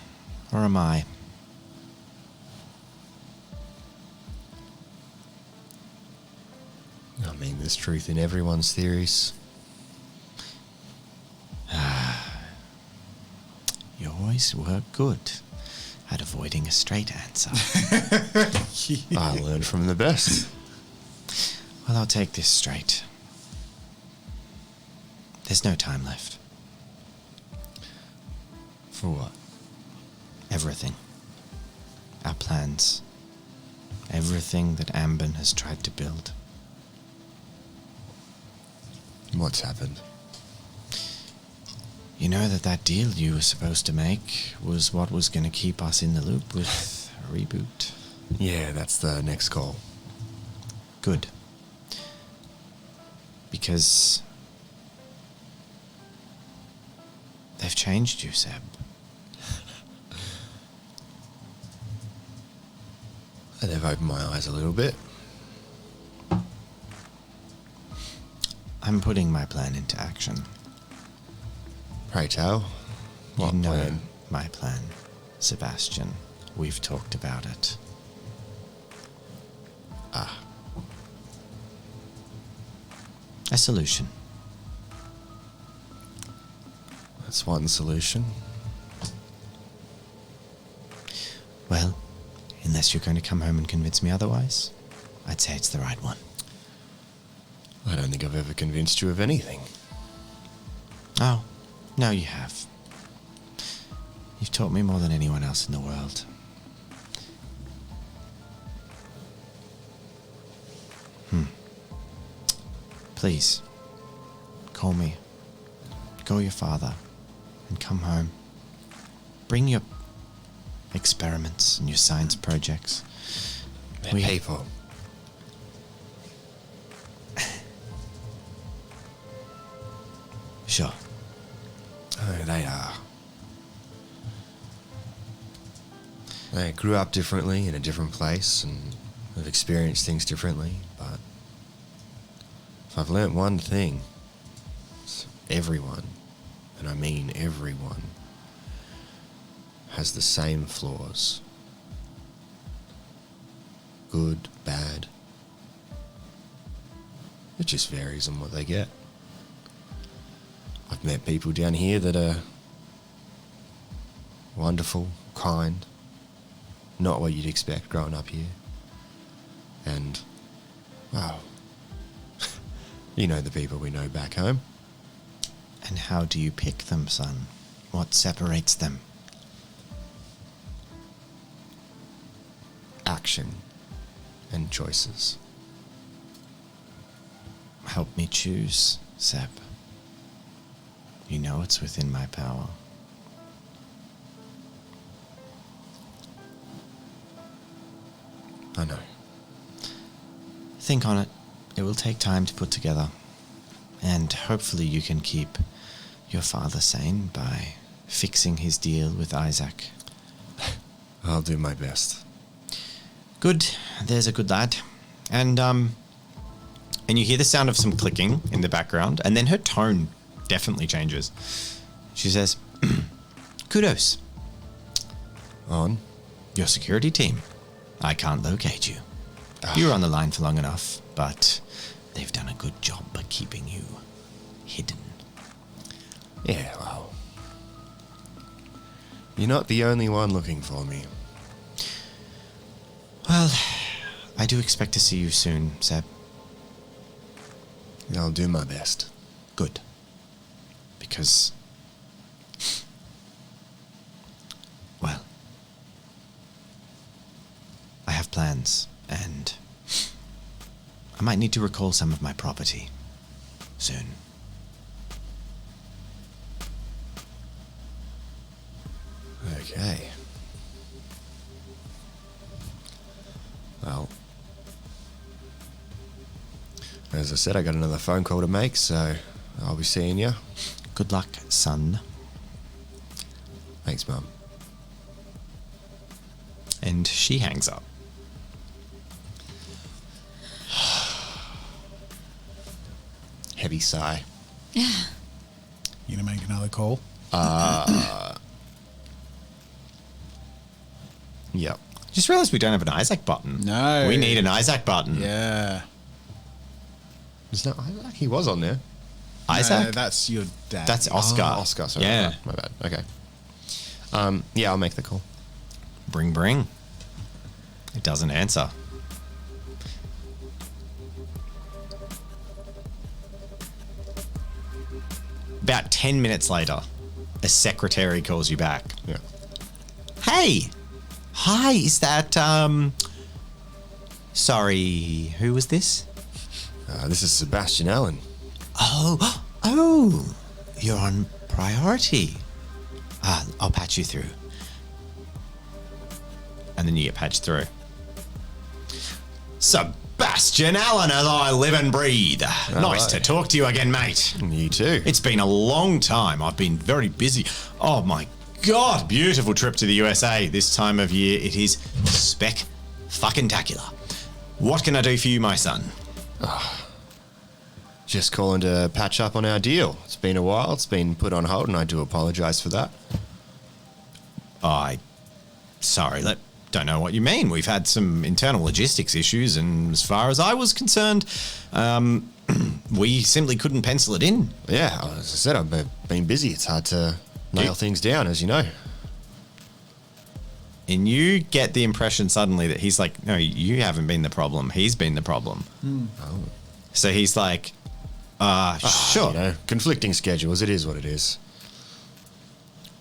or am I? I mean, there's truth in everyone's theories. You always work good at avoiding a straight answer. I learned from the best. Well, I'll take this straight. There's no time left. For what? Everything. Our plans. Everything that Ambon has tried to build. What's happened? You know that deal you were supposed to make was what was going to keep us in the loop with a reboot? Yeah, that's the next call. Good. Because they've changed you, Seb. They've opened my eyes a little bit. I'm putting my plan into action. Pray tell. What you know plan? my plan, Sebastian. We've talked about it. A solution. That's one solution. Well, unless you're going to come home and convince me otherwise, I'd say it's the right one. I don't think I've ever convinced you of anything. Oh, no, you have. You've taught me more than anyone else in the world. Please, call me. Call your father and come home. Bring your experiments and your science projects. They're people. Sure. They grew up differently in a different place and have experienced things differently, but if I've learnt one thing, it's everyone, and I mean everyone, has the same flaws. Good, bad. It just varies on what they get. I've met people down here that are wonderful, kind, not what you'd expect growing up here. And, well, you know the people we know back home. And how do you pick them, son? What separates them? Action and choices. Help me choose, Seb. You know it's within my power. I know. Think on it. It will take time to put together. And hopefully you can keep your father sane by fixing his deal with Isaac. I'll do my best. Good. There's a good lad. And you hear the sound of some clicking in the background, and then her tone definitely changes. She says, kudos. On? Your security team. I can't locate you. You were on the line for long enough, but they've done a good job by keeping you hidden. Yeah, well. You're not the only one looking for me. Well, I do expect to see you soon, Seb. I'll do my best. Good. Because, well, I have plans, and I might need to recall some of my property soon. Okay. Well, as I said, I got another phone call to make, so I'll be seeing you. Good luck, son. Thanks, Mum. And she hangs up. Heavy sigh. You gonna make another call? Yep. Just realized we don't have an Isaac button. No. We need an Isaac button. Yeah. There's no, he was on there. Isaac? No, that's your dad. That's Oscar. Oh, Oscar, sorry. Yeah. My bad. Okay. Yeah, I'll make the call. Bring. It doesn't answer. About 10 minutes later, a secretary calls you back. Yeah. Hey! Hi, is that, sorry, who was this? This is Sebastian Allen. Oh, you're on priority. I'll patch you through. And then you get patched through. Sebastian Allen, as I live and breathe. Nice to talk to you again, mate. You too. It's been a long time. I've been very busy. Oh my God, beautiful trip to the USA. This time of year, it is spec-fucking-tacular. What can I do for you, my son? Just calling to patch up on our deal. It's been a while. It's been put on hold, and I do apologize for that. Sorry, don't know what you mean. We've had some internal logistics issues, and as far as I was concerned, we simply couldn't pencil it in. Yeah, as I said, I've been busy. It's hard to nail things down, as you know. And you get the impression suddenly that he's like, no, you haven't been the problem. He's been the problem. Oh. So he's like, sure. You know, conflicting schedules. It is what it is.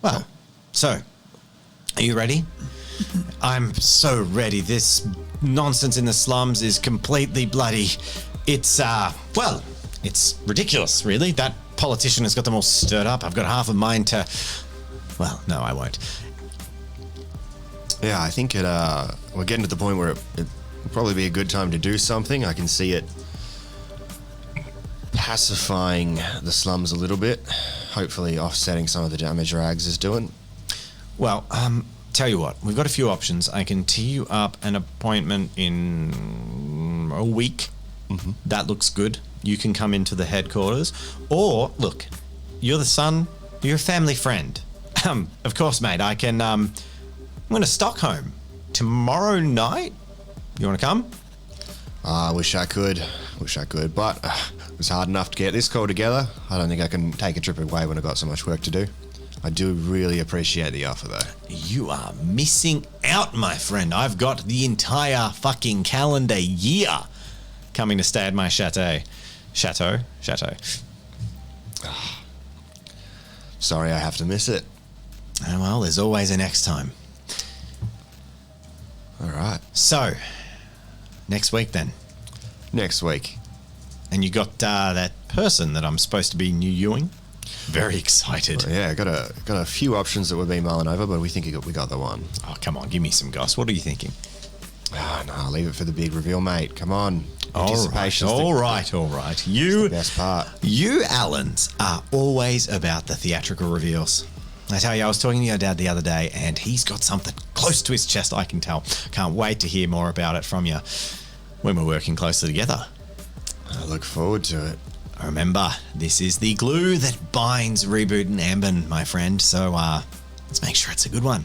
Well, so, are you ready? I'm so ready. This nonsense in the slums is completely bloody. It's, it's ridiculous, really. That politician has got them all stirred up. I've got half a mind to... Well, no, I won't. Yeah, I think we're getting to the point where it would probably be a good time to do something. I can see it pacifying the slums a little bit, hopefully offsetting some of the damage Rags is doing. Well, tell you what, we've got a few options. I can tee you up an appointment in a week. Mm-hmm. That looks good. You can come into the headquarters. Or, look, you're the son, you're a family friend. Of course, mate, I can, I'm going to Stockholm tomorrow night. You want to come? I wish I could, but it was hard enough to get this call together. I don't think I can take a trip away when I've got so much work to do. I do really appreciate the offer, though. You are missing out, my friend. I've got the entire fucking calendar year coming to stay at my chateau. Sorry I have to miss it. Oh, well, there's always a next time. All right. So, next week then. Next week. And you got that person that I'm supposed to be New-Ewing. Very excited. Well, yeah, got a few options that we've been mulling over, but we think we got the one. Oh, come on, give me some goss. What are you thinking? Oh, no, leave it for the big reveal, mate. Come on. All right. You, the best part. You Allens are always about the theatrical reveals. I tell you, I was talking to your dad the other day, and he's got something close to his chest, I can tell. Can't wait to hear more about it from you when we're working closer together. I look forward to it. Remember, this is the glue that binds Reboot and Ambon, my friend, so let's make sure it's a good one.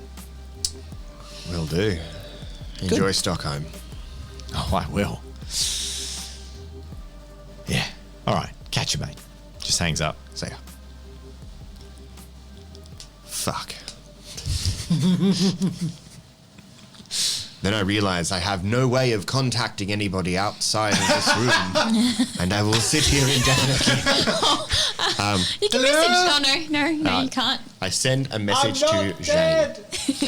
Will do. Enjoy Stockholm. Oh, I will. Yeah. All right. Catch you, mate. Just hangs up. See ya. Fuck. Then I realize I have no way of contacting anybody outside of this room, and I will sit here indefinitely. You can message. Oh, no, you can't. I send a message to Jane.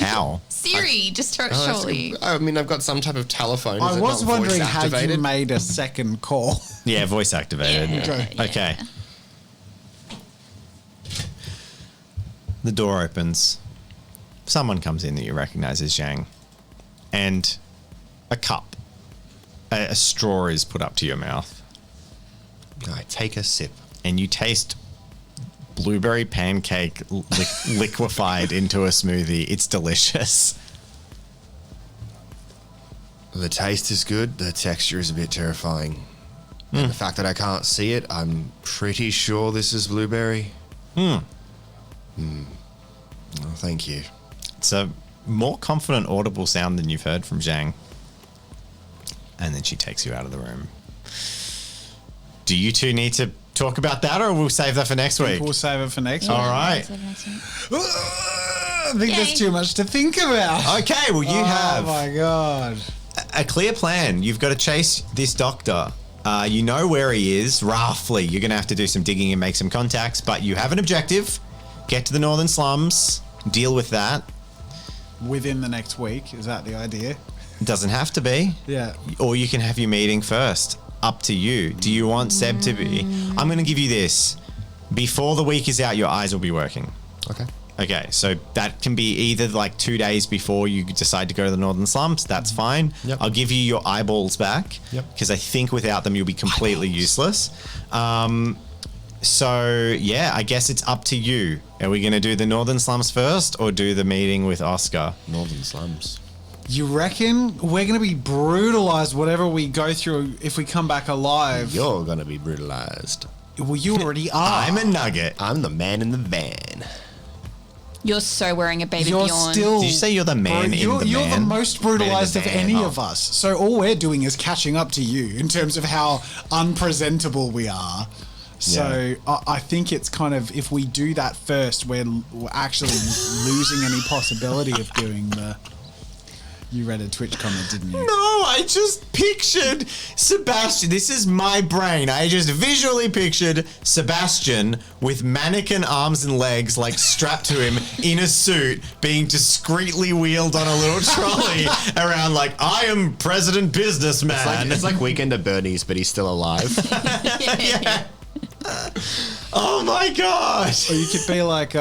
How? Siri, just shortly. I mean, I've got some type of telephone. I Is it was not wondering, voice had you activated? made a second call? Yeah, voice activated. Yeah. Okay. The door opens. Someone comes in that you recognize as Zhang. And a cup, a straw is put up to your mouth. I take a sip. And you taste blueberry pancake liquefied into a smoothie. It's delicious. The taste is good. The texture is a bit terrifying. And the fact that I can't see it, I'm pretty sure this is blueberry. Oh, thank you. It's a more confident, audible sound than you've heard from Zhang. And then she takes you out of the room. Do you two need to talk about that, or we'll save that for next week? We'll save it for next week. All right. I think there's too much to think about. Okay, well, you have Oh my god. a clear plan. You've got to chase this doctor. You know where he is, roughly. You're going to have to do some digging and make some contacts, but you have an objective. Get to the northern slums. Deal with that. Within the next week, is that the idea? It doesn't have to be. Yeah. Or you can have your meeting first. Up to you. Do you want Seb to be... I'm going to give you this. Before the week is out, your eyes will be working. Okay. Okay, so that can be either like 2 days before you decide to go to the northern slums. That's fine. Yep. I'll give you your eyeballs back. Yep. Because I think without them, you'll be completely useless. So, yeah, I guess it's up to you. Are we going to do the northern slums first or do the meeting with Oscar? Northern slums. You reckon we're going to be brutalized whatever we go through if we come back alive? You're gonna be brutalized. Well, you already are. I'm a nugget. I'm the man in the van. You're so wearing a baby You're Bjorn. still... Did you say you're the man you're in the man? the most brutalized Man of in the any van. of us. So all we're doing is catching up to you in terms of how unpresentable we are. So I think it's kind of, if we do that first, we're actually losing any possibility of doing the... You read a Twitch comment, didn't you? No, I just pictured Sebastian. This is my brain. I just visually pictured Sebastian with mannequin arms and legs, like strapped to him in a suit, being discreetly wheeled on a little trolley around, like, I am president businessman. It's like Weekend at Bernie's, but he's still alive. Yeah. Oh my gosh. Or you could be like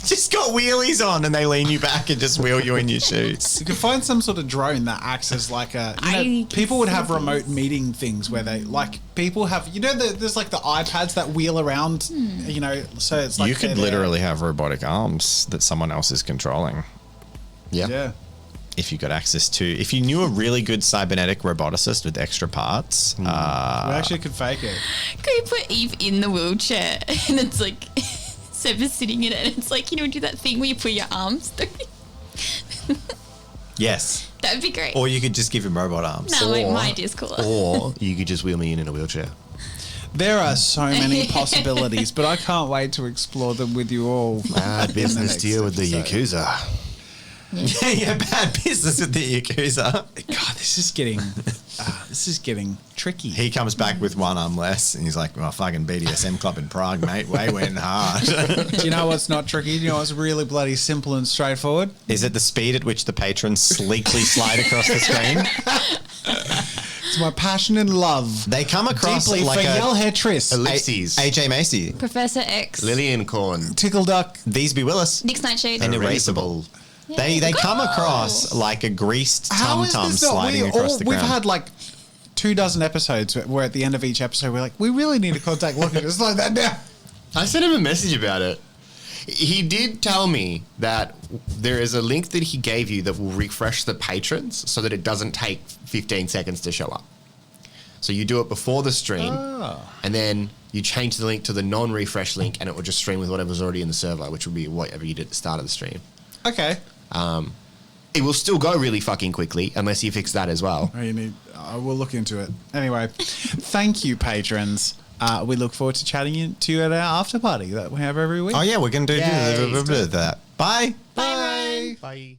just got wheelies on and they lean you back and just wheel you in your shoes. You could find some sort of drone that acts as like a. People would have remote meeting things where they people have. There's like the iPads that wheel around. So it's like You could literally have robotic arms that someone else is controlling. Yeah. If you got access to, if you knew a really good cybernetic roboticist with extra parts, We actually could fake it. Can you put Eve in the wheelchair and it's like Seb is sitting in it and it's like, do that thing where you put your arms through? yes. That'd be great. Or you could just give him robot arms. No, my idea's cooler. Or you could just wheel me in a wheelchair. There are so many possibilities, but I can't wait to explore them with you all. Bad business next deal with the episode. Yakuza. Yeah, bad business with the Yakuza. God, this is getting tricky. He comes back with one arm less and he's like, well, fucking BDSM club in Prague, mate. Way went hard. Do you know what's not tricky? Do you know what's really bloody simple and straightforward? Is it the speed at which the patrons sleekly slide across the screen? It's my passion and love. They come across Deeply like for a Yellhair Triss, Ellipses. AJ Macy, Professor X. Lillian Corn. Tickle Duck. These Willis, Nick's Nightshade. and Erasable. They come across like a greased tum-tum sliding across the ground. We've had like 24 episodes where at the end of each episode we're like, we really need to contact Look at us like that now. I sent him a message about it. He did tell me that there is a link that he gave you that will refresh the patrons so that it doesn't take 15 seconds to show up. So you do it before the stream, and then you change the link to the non-refresh link, and it will just stream with whatever's already in the server, which will be whatever you did at the start of the stream. Okay. It will still go really fucking quickly unless you fix that as well. I will look into it. Anyway, thank you, patrons. We look forward to chatting to you at our after party that we have every week. Oh yeah, we're gonna do Yay, that. Bye. Bye. Bye.